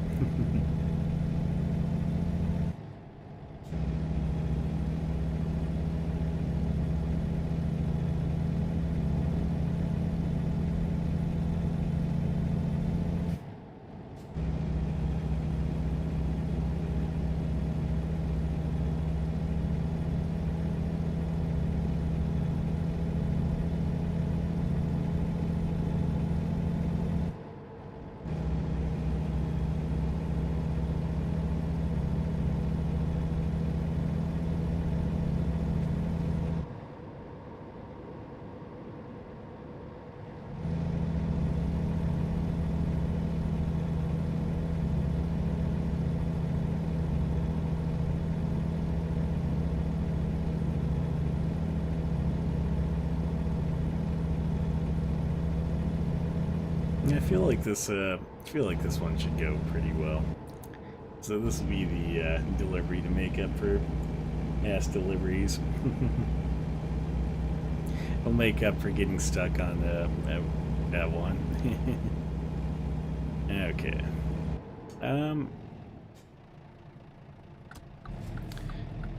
I feel like this one should go pretty well. So this will be the delivery to make up for past deliveries. It'll make up for getting stuck on that one. Okay.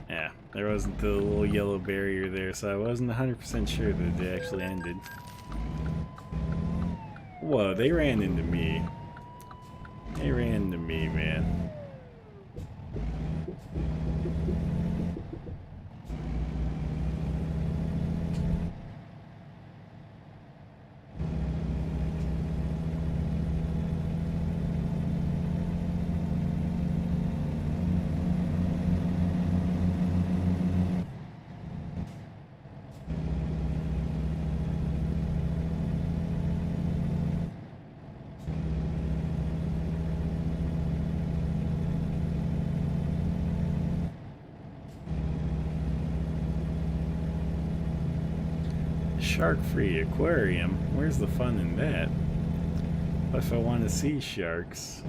Yeah, there wasn't the little yellow barrier there, so I wasn't 100% sure that it actually ended. Whoa, they ran into me. They ran into me, man. Shark-free aquarium? Where's the fun in that? What if I want to see sharks?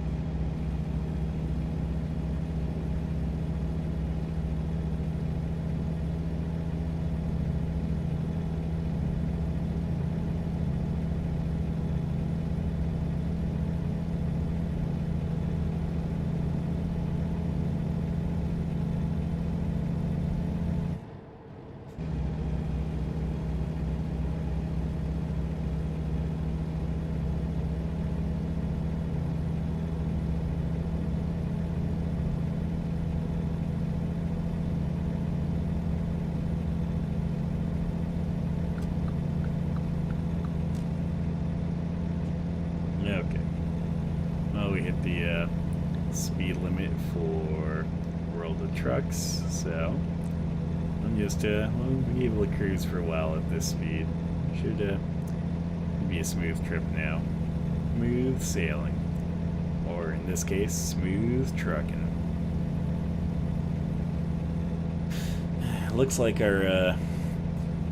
Okay. Well, we hit the speed limit for World of Trucks, so I'm just we'll be able to cruise for a while at this speed. Should be a smooth trip now. Smooth sailing, or in this case, smooth trucking. Looks like our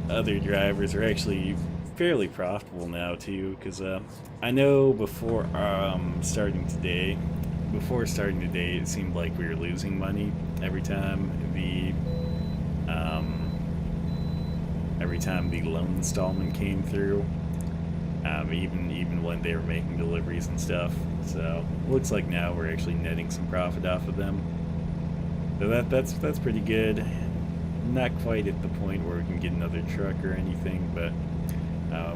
other drivers are actually fairly profitable now too, because I know before starting today, it seemed like we were losing money every time the loan installment came through. Even when they were making deliveries and stuff. So looks like now we're actually netting some profit off of them. So that's pretty good. Not quite at the point where we can get another truck or anything, but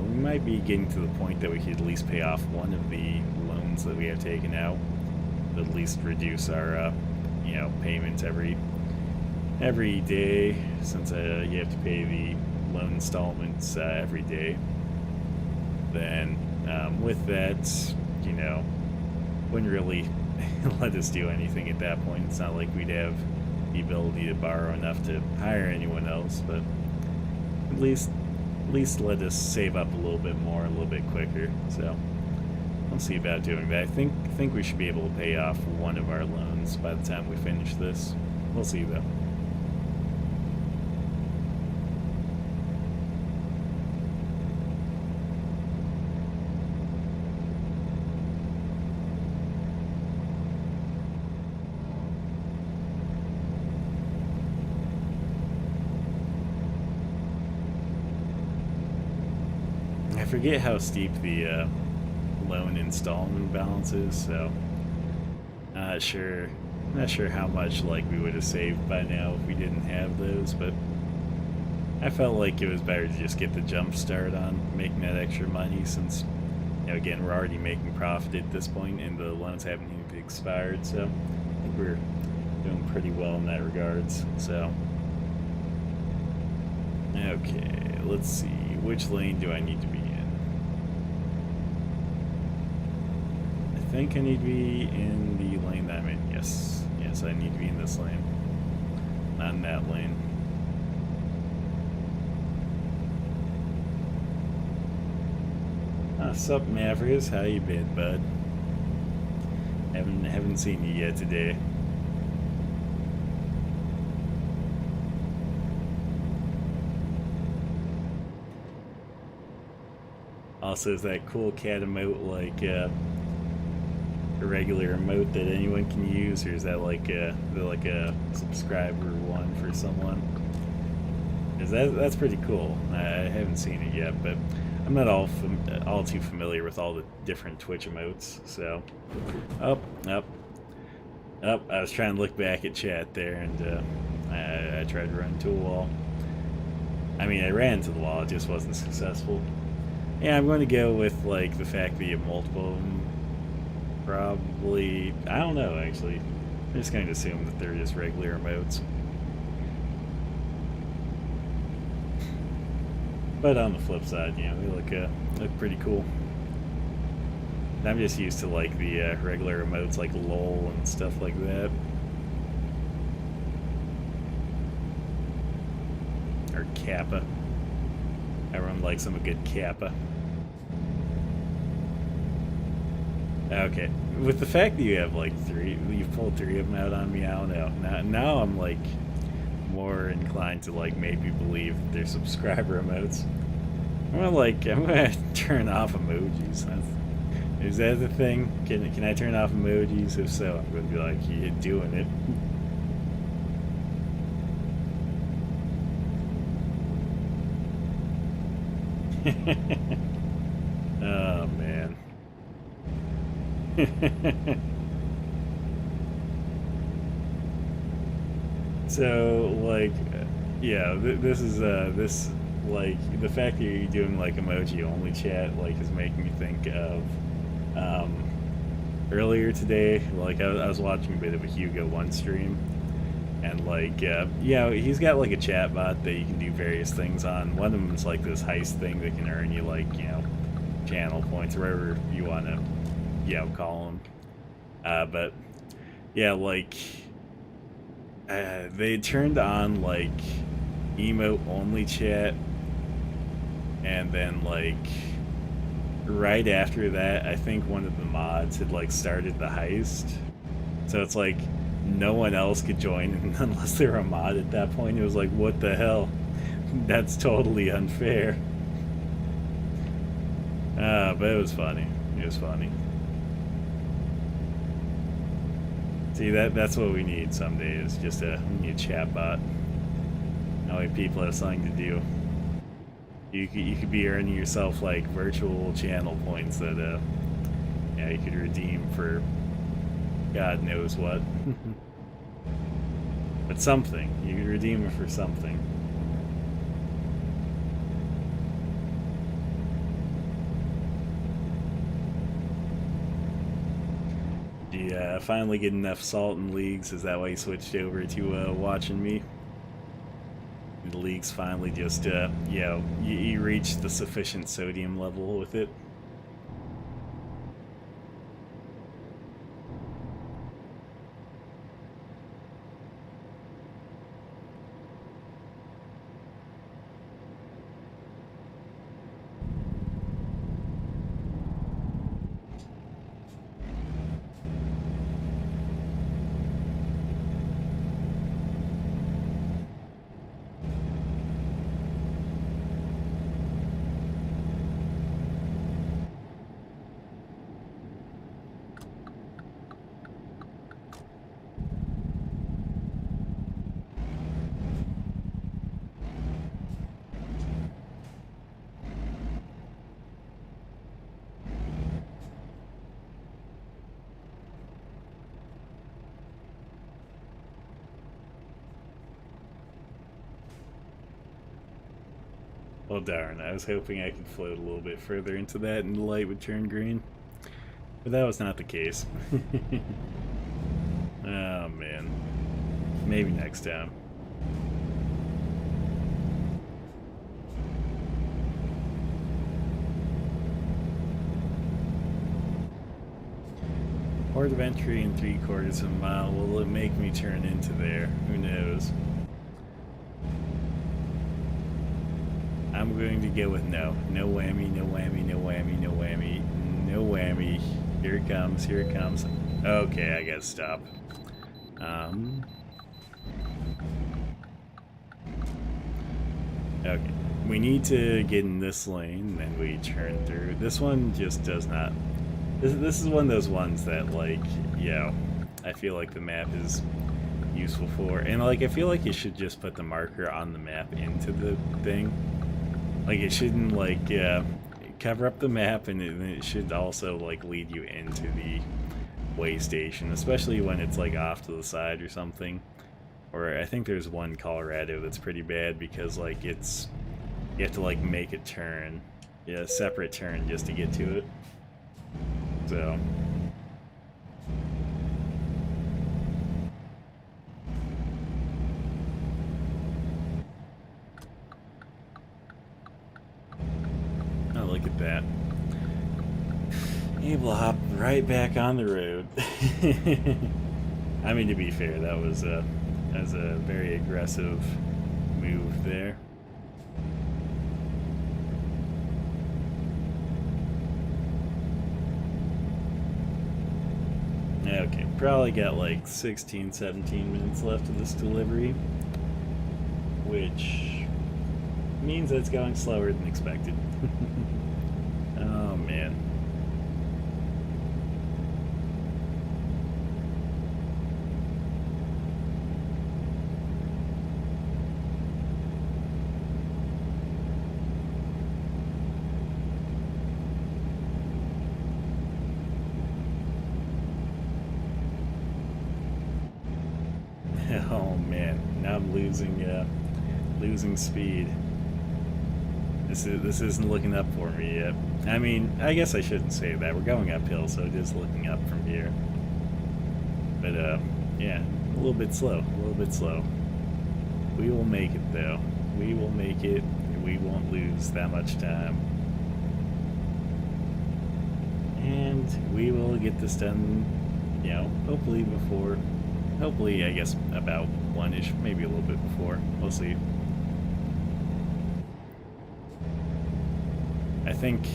we might be getting to the point that we could at least pay off one of the loans that we have taken out. At least reduce our payments every day, since you have to pay the loan installments every day. Then with that, wouldn't really let us do anything at that point. It's not like we'd have the ability to borrow enough to hire anyone else, but at least let us save up a little bit more, a little bit quicker. So we'll see about doing that. I think we should be able to pay off one of our loans by the time we finish this. We'll see though. I forget how steep the loan installment balance is, so not sure how much like we would have saved by now if we didn't have those, but I felt like it was better to just get the jump start on making that extra money, since again, we're already making profit at this point and the loans haven't even expired, so I think we're doing pretty well in that regards. So okay, let's see, which lane do I need to be in? I think I need to be in the lane that I'm in. Yes, I need to be in this lane, not in that lane. Sup, Mavericks? How you been, bud? Haven't seen you yet today. Also, is that cool cat emote like a regular emote that anyone can use, or is that like a subscriber one for someone? Because that's pretty cool. I haven't seen it yet, but I'm not all too familiar with all the different Twitch emotes. So, up. I was trying to look back at chat there, and I tried to run into a wall. I mean, I ran into the wall. It just wasn't successful. Yeah, I'm going to go with like the fact that you have multiple of them. Probably, I don't know actually. I'm just going to assume that they're just regular emotes. But on the flip side, they look pretty cool. And I'm just used to like the regular emotes like LOL and stuff like that. Or Kappa. Everyone likes them a good Kappa. Okay, with the fact that you have like you've pulled 3 of them out on me, I don't know. Now I'm like more inclined to like maybe believe they're subscriber emotes. I'm gonna turn off emojis. Is that the thing? Can I turn off emojis? If so, I'm gonna be like, you're doing it. Oh man. So like, yeah, this is this like the fact that you're doing like emoji only chat like is making me think of earlier today. Like I was watching a bit of a Hugo One stream, and like he's got like a chat bot that you can do various things on. One of them is like this heist thing that can earn you like channel points or whatever you want to call them. But yeah, like they turned on like emote only chat, and then like right after that I think one of the mods had like started the heist, so it's like no one else could join unless they were a mod at that point. It was like, what the hell? That's totally unfair. But it was funny. It was funny. See, that's what we need someday, is just a chat bot. That way people have something to do. You could be earning yourself like virtual channel points that yeah, you could redeem for God knows what. But something. You could redeem it for something. Yeah, finally get enough salt in leagues. Is that why you switched over to watching me? The leagues finally just, yeah, you reached the sufficient sodium level with it. Well, darn, I was hoping I could float a little bit further into that and the light would turn green. But that was not the case. Oh, man. Maybe next time. Port of entry in 3/4 of a mile. Will it make me turn into there? Who knows? I'm going to go with no. No whammy, no whammy, no whammy, no whammy, no whammy. Here it comes, here it comes. Okay, I gotta stop. Okay, we need to get in this lane, then we turn through. This one just does not. This is one of those ones that, like, yeah, I feel like the map is useful for. And, like, I feel like you should just put the marker on the map into the thing. Like, it shouldn't, like, cover up the map, and it should also, like, lead you into the way station, especially when it's, like, off to the side or something. Or I think there's one Colorado that's pretty bad because, like, it's... You have to, like, make a turn. Yeah, a separate turn just to get to it. So... Look at that. Able to hop right back on the road. I mean, to be fair, that was a very aggressive move there. Okay, probably got like 16, 17 minutes left of this delivery, which means that it's going slower than expected. Oh, man. Oh, man. Now I'm losing speed. This isn't looking up for me yet. I mean, I guess I shouldn't say that. We're going uphill, so it is looking up from here. But, yeah, a little bit slow. A little bit slow. We will make it, though. We will make it. We won't lose that much time. And we will get this done, you know, hopefully before... Hopefully, I guess, about 1-ish, maybe a little bit before. We'll see. I think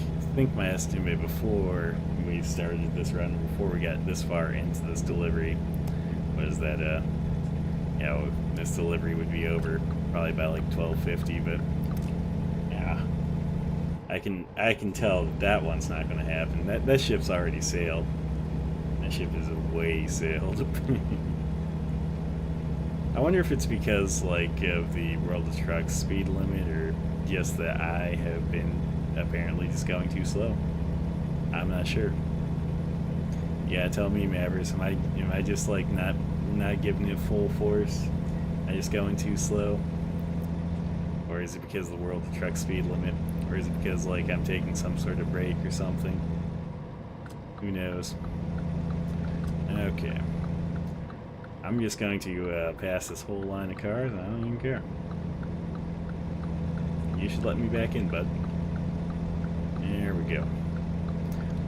my estimate before we started this run, before we got this far into this delivery, was that you know, this delivery would be over probably by like 12:50. But yeah, I can tell that one's not going to happen. That ship's already sailed. That ship is way sailed. I wonder if it's because like of the World of Trucks speed limit, or just that I have been apparently just going too slow. I'm not sure. Yeah, tell me, Mavericks. Am I just like not giving it full force? Am I just going too slow? Or is it because of the World of Truck speed limit? Or is it because like I'm taking some sort of break or something? Who knows? Okay. I'm just going to pass this whole line of cars. I don't even care. You should let me back in, bud. There we go.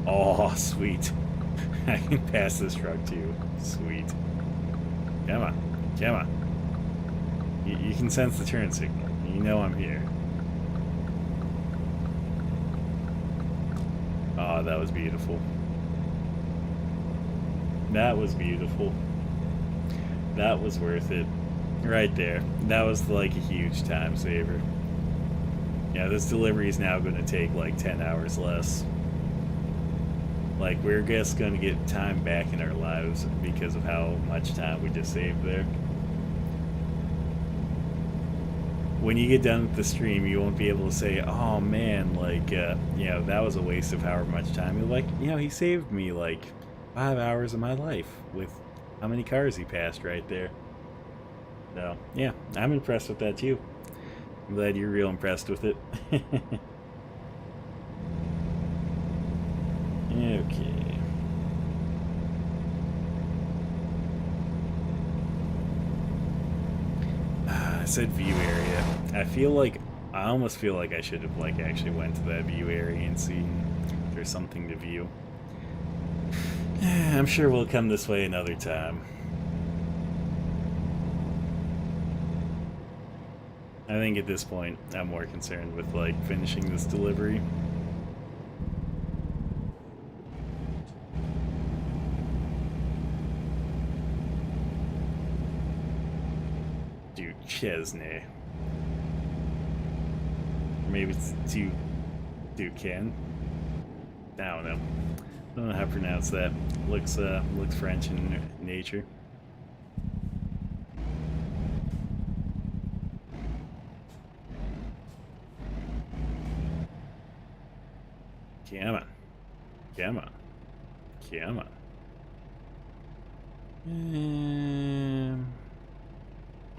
Oh, sweet. I can pass this truck too. Sweet. Come on. Come on. You can sense the turn signal. You know I'm here. Oh, that was beautiful. That was beautiful. That was worth it. Right there. That was like a huge time saver. Yeah, this delivery is now going to take like 10 hours less. Like, we're just going to get time back in our lives because of how much time we just saved there. When you get done with the stream, you won't be able to say, oh man, like, you know, that was a waste of however much time. You're like, you know, he saved me like 5 hours of my life with how many cars he passed right there. So, yeah, I'm impressed with that too. I'm glad you're real impressed with it. Okay. I said view area. I almost feel like I should have like actually went to that view area and seen if there's something to view. I'm sure we'll come this way another time. I think at this point I'm more concerned with like finishing this delivery. Duquesne. Maybe it's Duquesne. I don't know. I don't know how to pronounce that. Looks French in nature. Come on. Come on. Come on.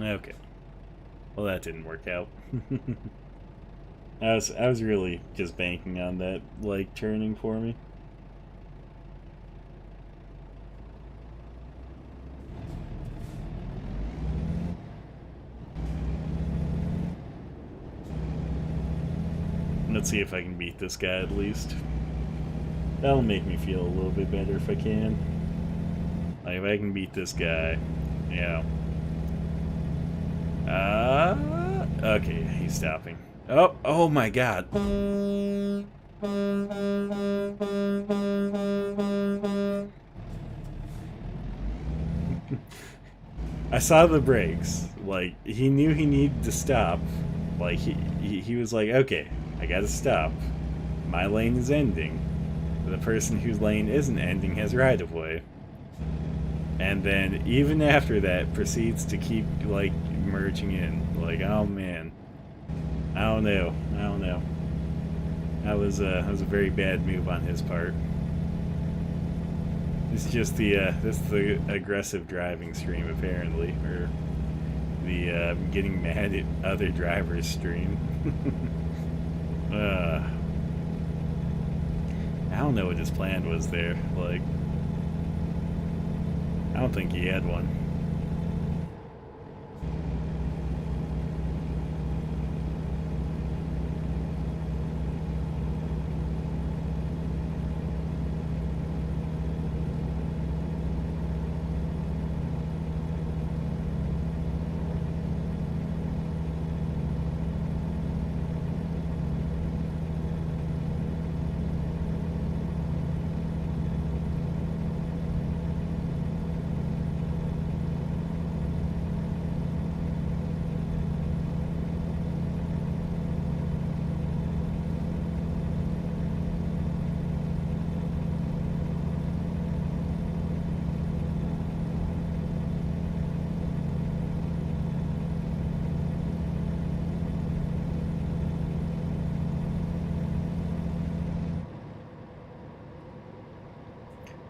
Okay. Well, that didn't work out. I was really just banking on that, like, turning for me. Let's see if I can beat this guy at least. That'll make me feel a little bit better if I can. Like, if I can beat this guy, yeah. Okay, he's stopping. Oh my god. I saw the brakes. Like, he knew he needed to stop. Like, he was like, okay, I gotta stop. My lane is ending. The person whose lane isn't ending has right of way. And then, even after that, proceeds to keep, like, merging in. Like, oh man. I don't know. That was a very bad move on his part. This is just the aggressive driving stream, apparently, or the getting mad at other drivers stream. I don't know what his plan was there. Like, I don't think he had one.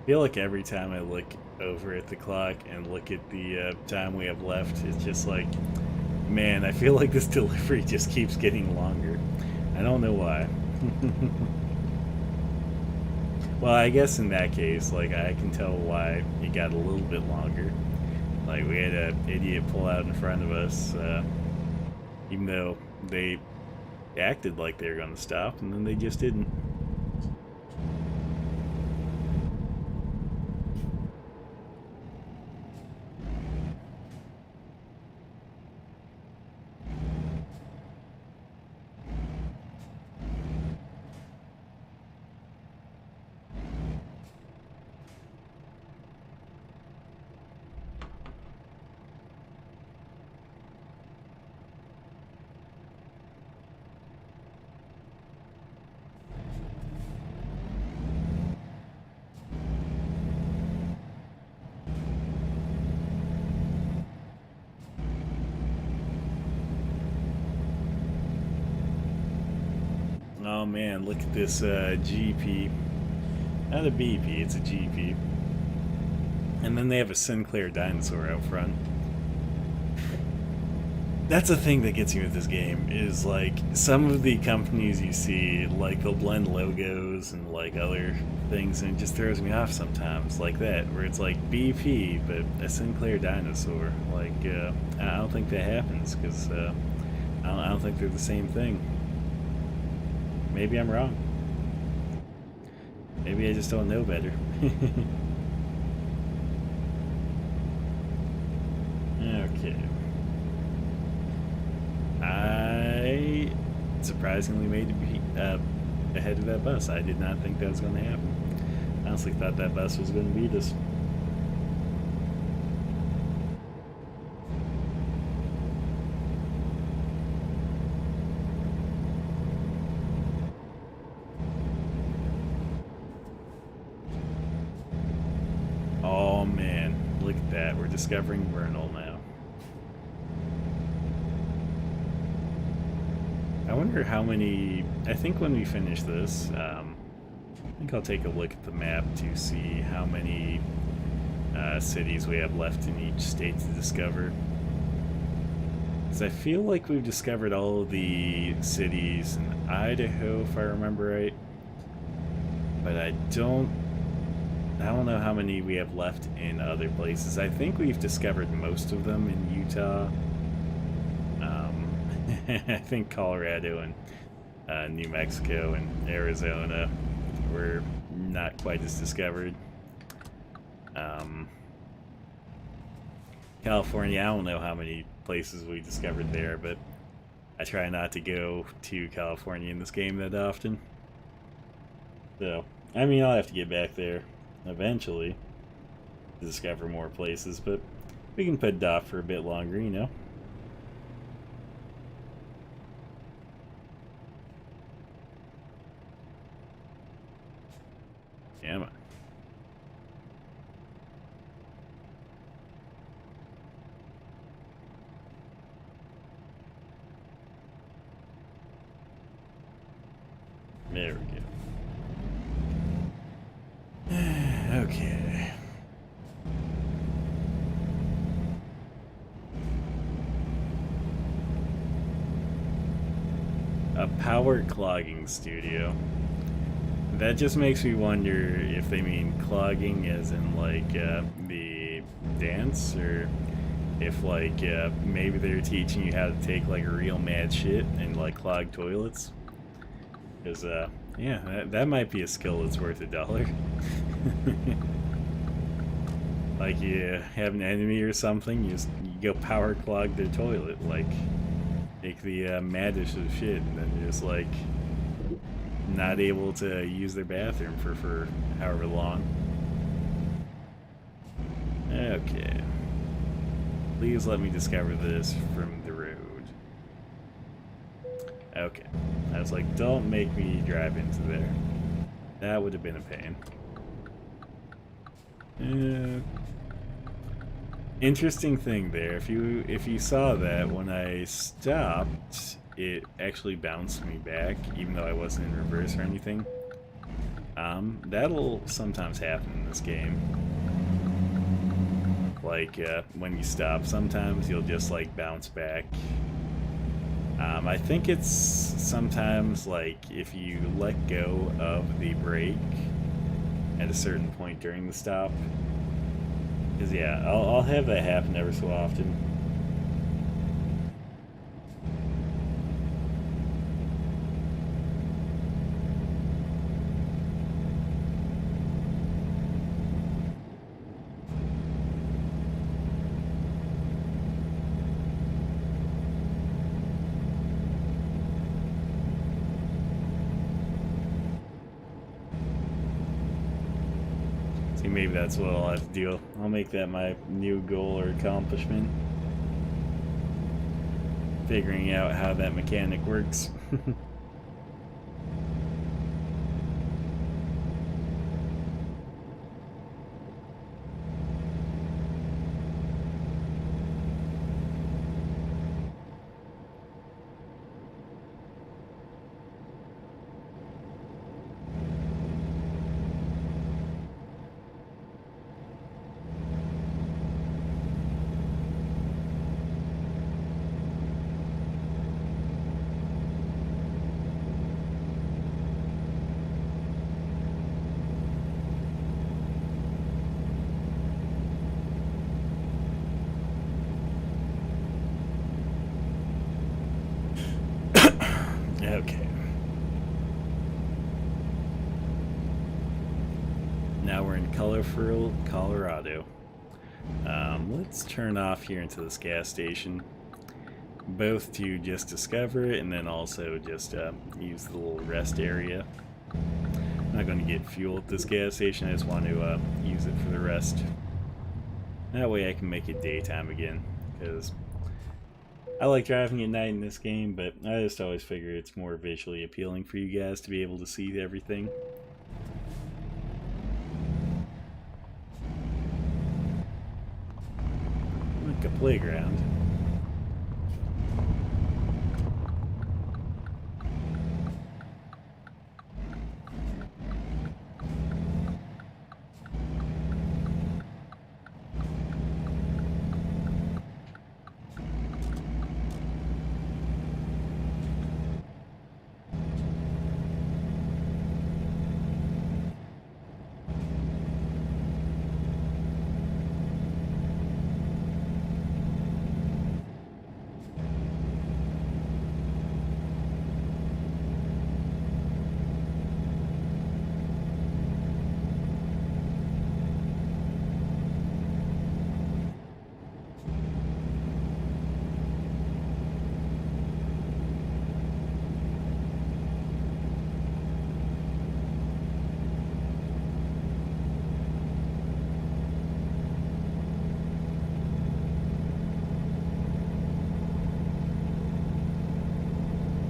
feel like every time I look over at the clock and look at the time we have left, it's just like, man, I feel like this delivery just keeps getting longer. I don't know why. Well, I guess in that case, like, I can tell why it got a little bit longer. Like, we had an idiot pull out in front of us, even though they acted like they were going to stop, and then they just didn't. Oh man, look at this GP. Not a BP, it's a GP. And then they have a Sinclair dinosaur out front. That's the thing that gets me with this game, is like some of the companies you see, like they'll blend logos and like other things, and it just throws me off sometimes, like that, where it's like BP, but a Sinclair dinosaur. Like, I don't think that happens, because I don't think they're the same thing. Maybe I'm wrong. Maybe I just don't know better. Okay. I surprisingly made it ahead of that bus. I did not think that was going to happen. I honestly thought that bus was going to beat us. Oh man, look at that. We're discovering Vernal now. I wonder how many... I think when we finish this, I think I'll take a look at the map to see how many cities we have left in each state to discover. Because I feel like we've discovered all of the cities in Idaho, if I remember right. But I don't know how many we have left in other places. I think we've discovered most of them in Utah. I think Colorado and New Mexico and Arizona were not quite as discovered. California, I don't know how many places we discovered there, but I try not to go to California in this game that often. So, I mean, I'll have to get back there eventually to discover more places, but we can put it off for a bit longer, you know? Come on. There we go. Okay. A power clogging studio. That just makes me wonder if they mean clogging as in like the dance, or if like maybe they're teaching you how to take like a real mad shit and like clog toilets. Because yeah, that might be a skill that's worth $1. Like you have an enemy or something, you go power clog their toilet, like take the maddest of shit, and then you're just like not able to use their bathroom for however long. Okay. Please let me discover this from the road. Okay. I was like, don't make me drive into there. That would have been a pain. Interesting thing there. If you saw that, when I stopped, it actually bounced me back, even though I wasn't in reverse or anything. That'll sometimes happen in this game. Like, when you stop, sometimes you'll just, like, bounce back. I think it's sometimes, like, if you let go of the brake at a certain point during the stop. Because, yeah, I'll have that happen every so often. Maybe that's what I'll have to do. I'll make that my new goal or accomplishment. Figuring out how that mechanic works. Okay. Now we're in colorful Colorado. Let's turn off here into this gas station. Both to just discover it and then also just use the little rest area. I'm not going to get fuel at this gas station, I just want to use it for the rest. That way I can make it daytime again, because I like driving at night in this game, but I just always figure it's more visually appealing for you guys to be able to see everything. Like a playground.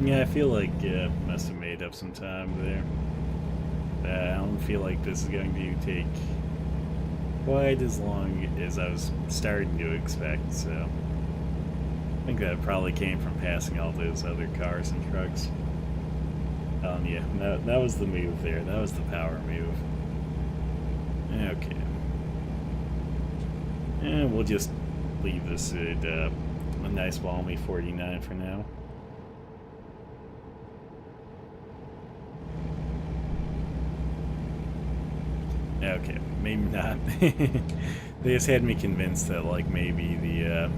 Yeah, I feel like must have made up some time there. I don't feel like this is going to take quite as long as I was starting to expect, so I think that probably came from passing all those other cars and trucks. Yeah, that was the move there. That was the power move. Okay. And we'll just leave this at a nice balmy 49 for now. Okay, maybe not. They just had me convinced that, like, maybe the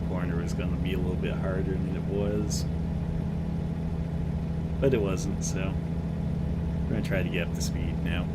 corner was going to be a little bit harder than it was. But it wasn't, so we're going to try to get up to speed now.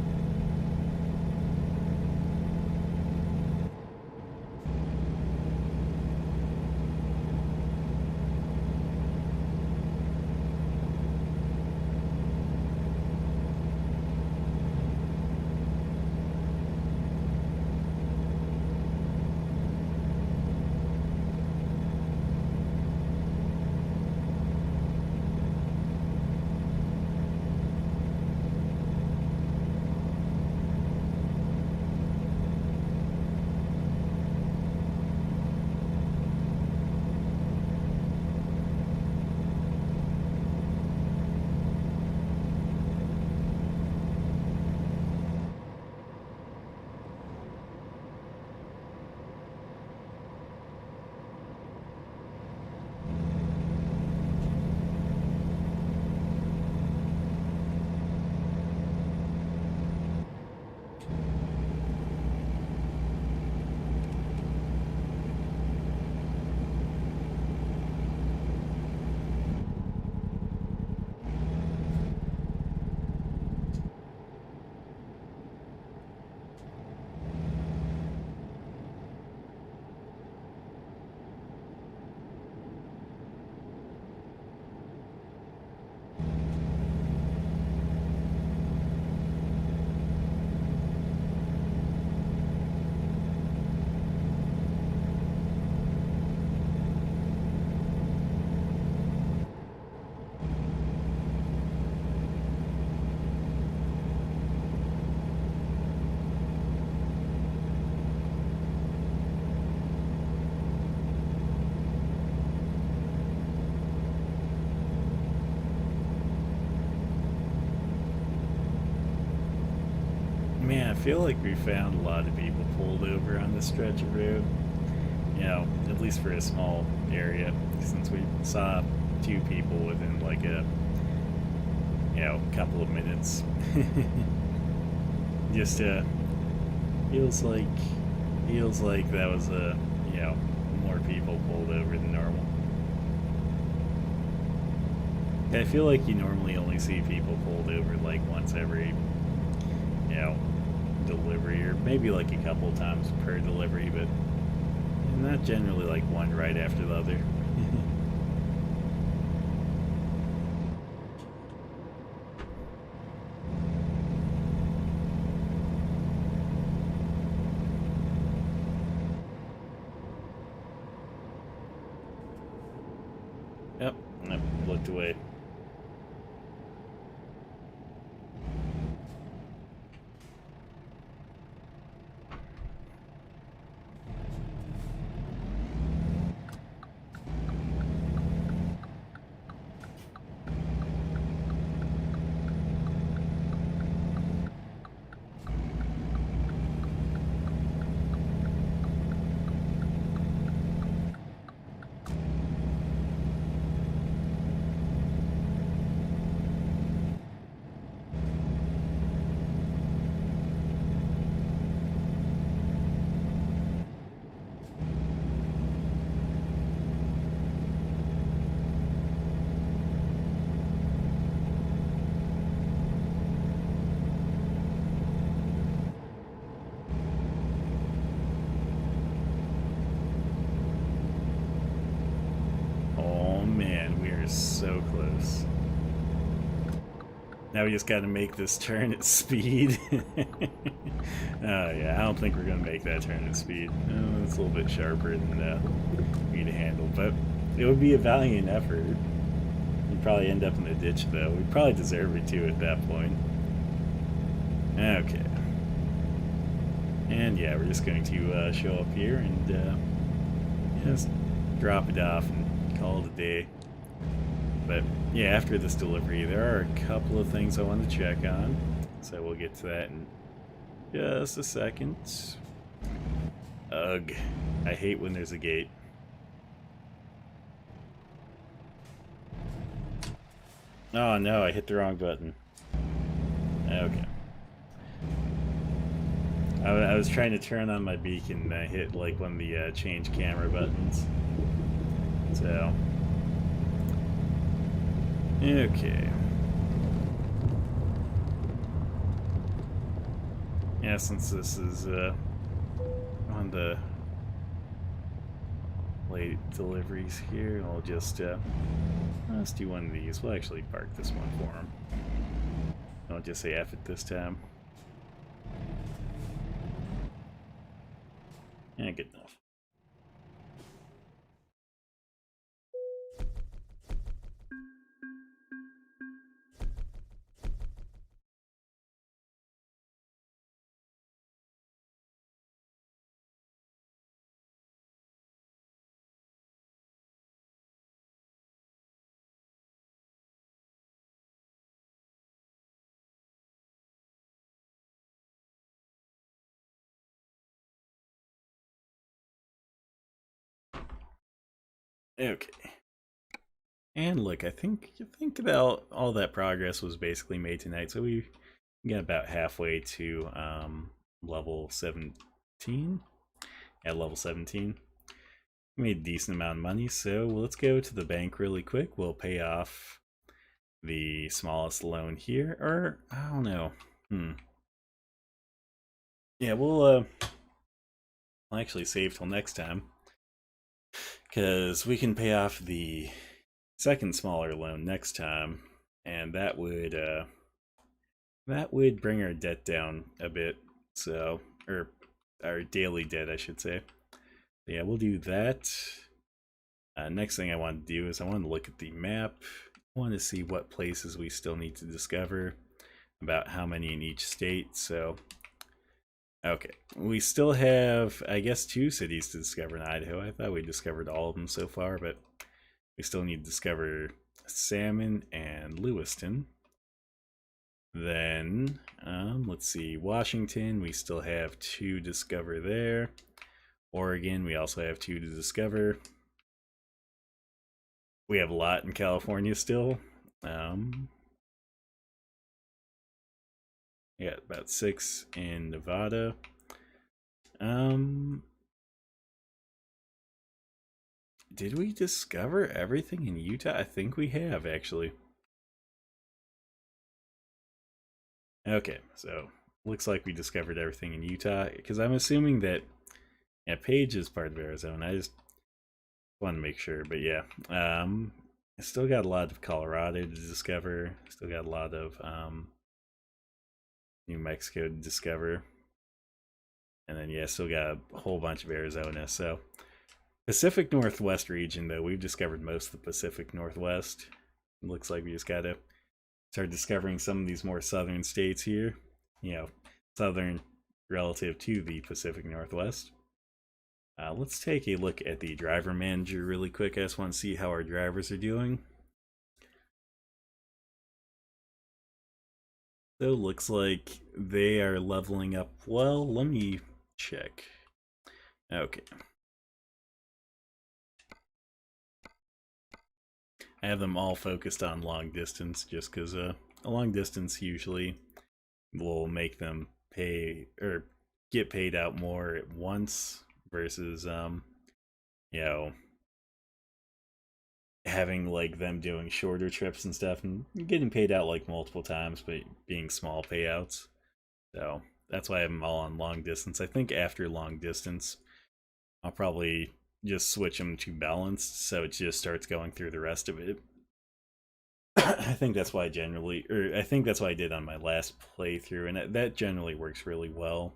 Man, I feel like we found a lot of people pulled over on this stretch of road. You know, at least for a small area, since we saw two people within like a couple of minutes. Just feels like feels like that was more people pulled over than normal. I feel like you normally only see people pulled over like once every you know delivery, or maybe like a couple times per delivery, but not generally like one right after the other. Yep, I looked away. Oh man, we are so close. Now we just got to make this turn at speed. Oh yeah, I don't think we're gonna make that turn at speed. Oh, it's a little bit sharper than me to handle, but it would be a valiant effort. We'd probably end up in the ditch though. We'd probably deserve it too at that point. Okay. And yeah, we're just going to show up here and just drop it off and call it a day. But yeah, after this delivery, there are a couple of things I want to check on. So we'll get to that in just a second. Ugh. I hate when there's a gate. Oh no, I hit the wrong button. Okay. I was trying to turn on my beacon and I hit like one of the change camera buttons. So. Okay. Yeah, since this is on the late deliveries here, I'll just let's do one of these. We'll actually park this one for him. I'll just say F it this time. Yeah, good enough. Okay. And look, I think about all that progress was basically made tonight, so we got about halfway to level 17. At level 17. We made a decent amount of money, so let's go to the bank really quick. We'll pay off the smallest loan here, or I don't know. Yeah, we'll actually save till next time, because we can pay off the second smaller loan next time, and that would bring our debt down a bit. So, or our daily debt, I should say. Yeah, we'll do that. Next thing I want to do is I want to look at the map. I want to see what places we still need to discover, about how many in each state. So, okay, we still have, I guess, 2 cities to discover in Idaho. I thought we discovered all of them so far, but we still need to discover Salmon and Lewiston. Then, let's see, Washington, we still have 2 to discover there. Oregon, we also have 2 to discover. We have a lot in California still. Yeah, about 6 in Nevada. Did we discover everything in Utah? I think we have, actually. Okay, so looks like we discovered everything in Utah, because I'm assuming that, yeah, Page is part of Arizona. I just want to make sure, but yeah. I still got a lot of Colorado to discover. Still got a lot of New Mexico to discover. And then, yeah, still got a whole bunch of Arizona. So, Pacific Northwest region, though, we've discovered most of the Pacific Northwest. It looks like we just got to start discovering some of these more southern states here. You know, southern relative to the Pacific Northwest. Let's take a look at the driver manager really quick. I just want to see how our drivers are doing. So looks like they are leveling up well. Let me check. Okay. I have them all focused on long distance just because a long distance usually will make them pay or get paid out more at once versus you know, having like them doing shorter trips and stuff and getting paid out like multiple times but being small payouts. So that's why I'm all on long distance. I think after long distance I'll probably just switch them to balanced so it just starts going through the rest of it. I think that's why I think that's what I did on my last playthrough, and that generally works really well.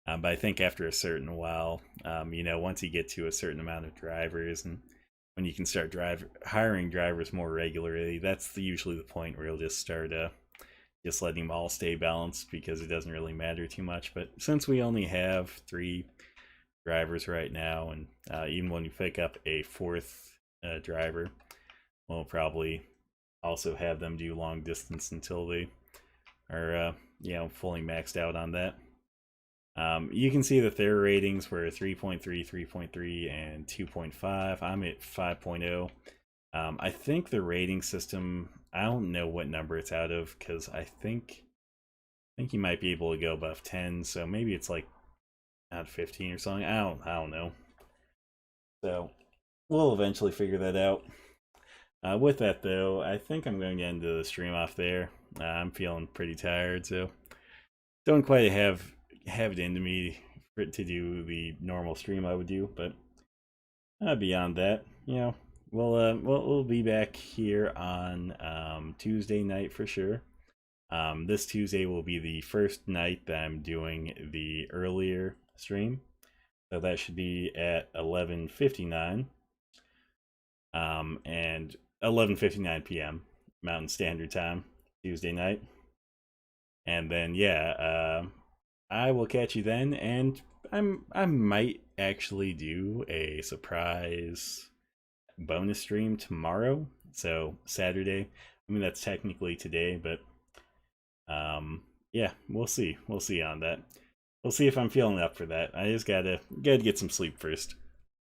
But I think after a certain while, once you get to a certain amount of drivers, and when you can start hiring drivers more regularly, that's usually the point where you'll just start just letting them all stay balanced because it doesn't really matter too much. But since we only have 3 drivers right now, and even when you pick up a 4th driver, we'll probably also have them do long distance until they are fully maxed out on that. You can see that their ratings were 3.3, 3.3, and 2.5. I'm at 5.0. I think the rating system, I don't know what number it's out of because I think you might be able to go above 10, so maybe it's like out 15 or something. I don't know. So we'll eventually figure that out. With that though, I think I'm going to end the stream off there. I'm feeling pretty tired, so don't quite have it into me to do the normal stream I would do. But beyond that, we'll be back here on Tuesday night for sure. This Tuesday will be the first night that I'm doing the earlier stream, so that should be at 11:59. And 11:59 p.m. Mountain Standard Time Tuesday night. And then I will catch you then, and I might actually do a surprise bonus stream tomorrow. So Saturday. I mean that's technically today, but yeah, we'll see. We'll see on that. We'll see if I'm feeling up for that. I just gotta get some sleep first.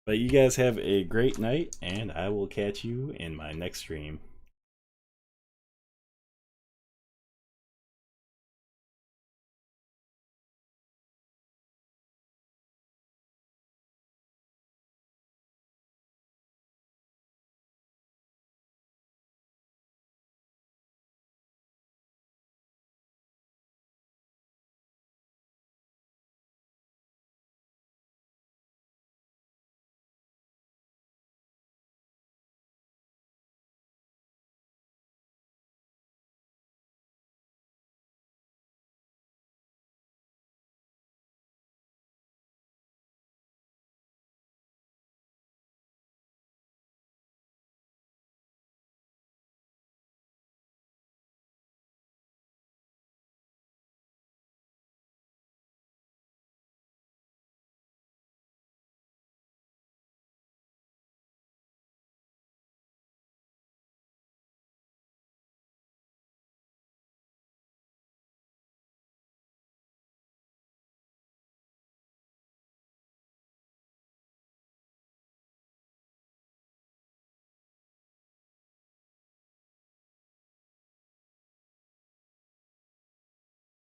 But you guys have a great night, and I will catch you in my next stream.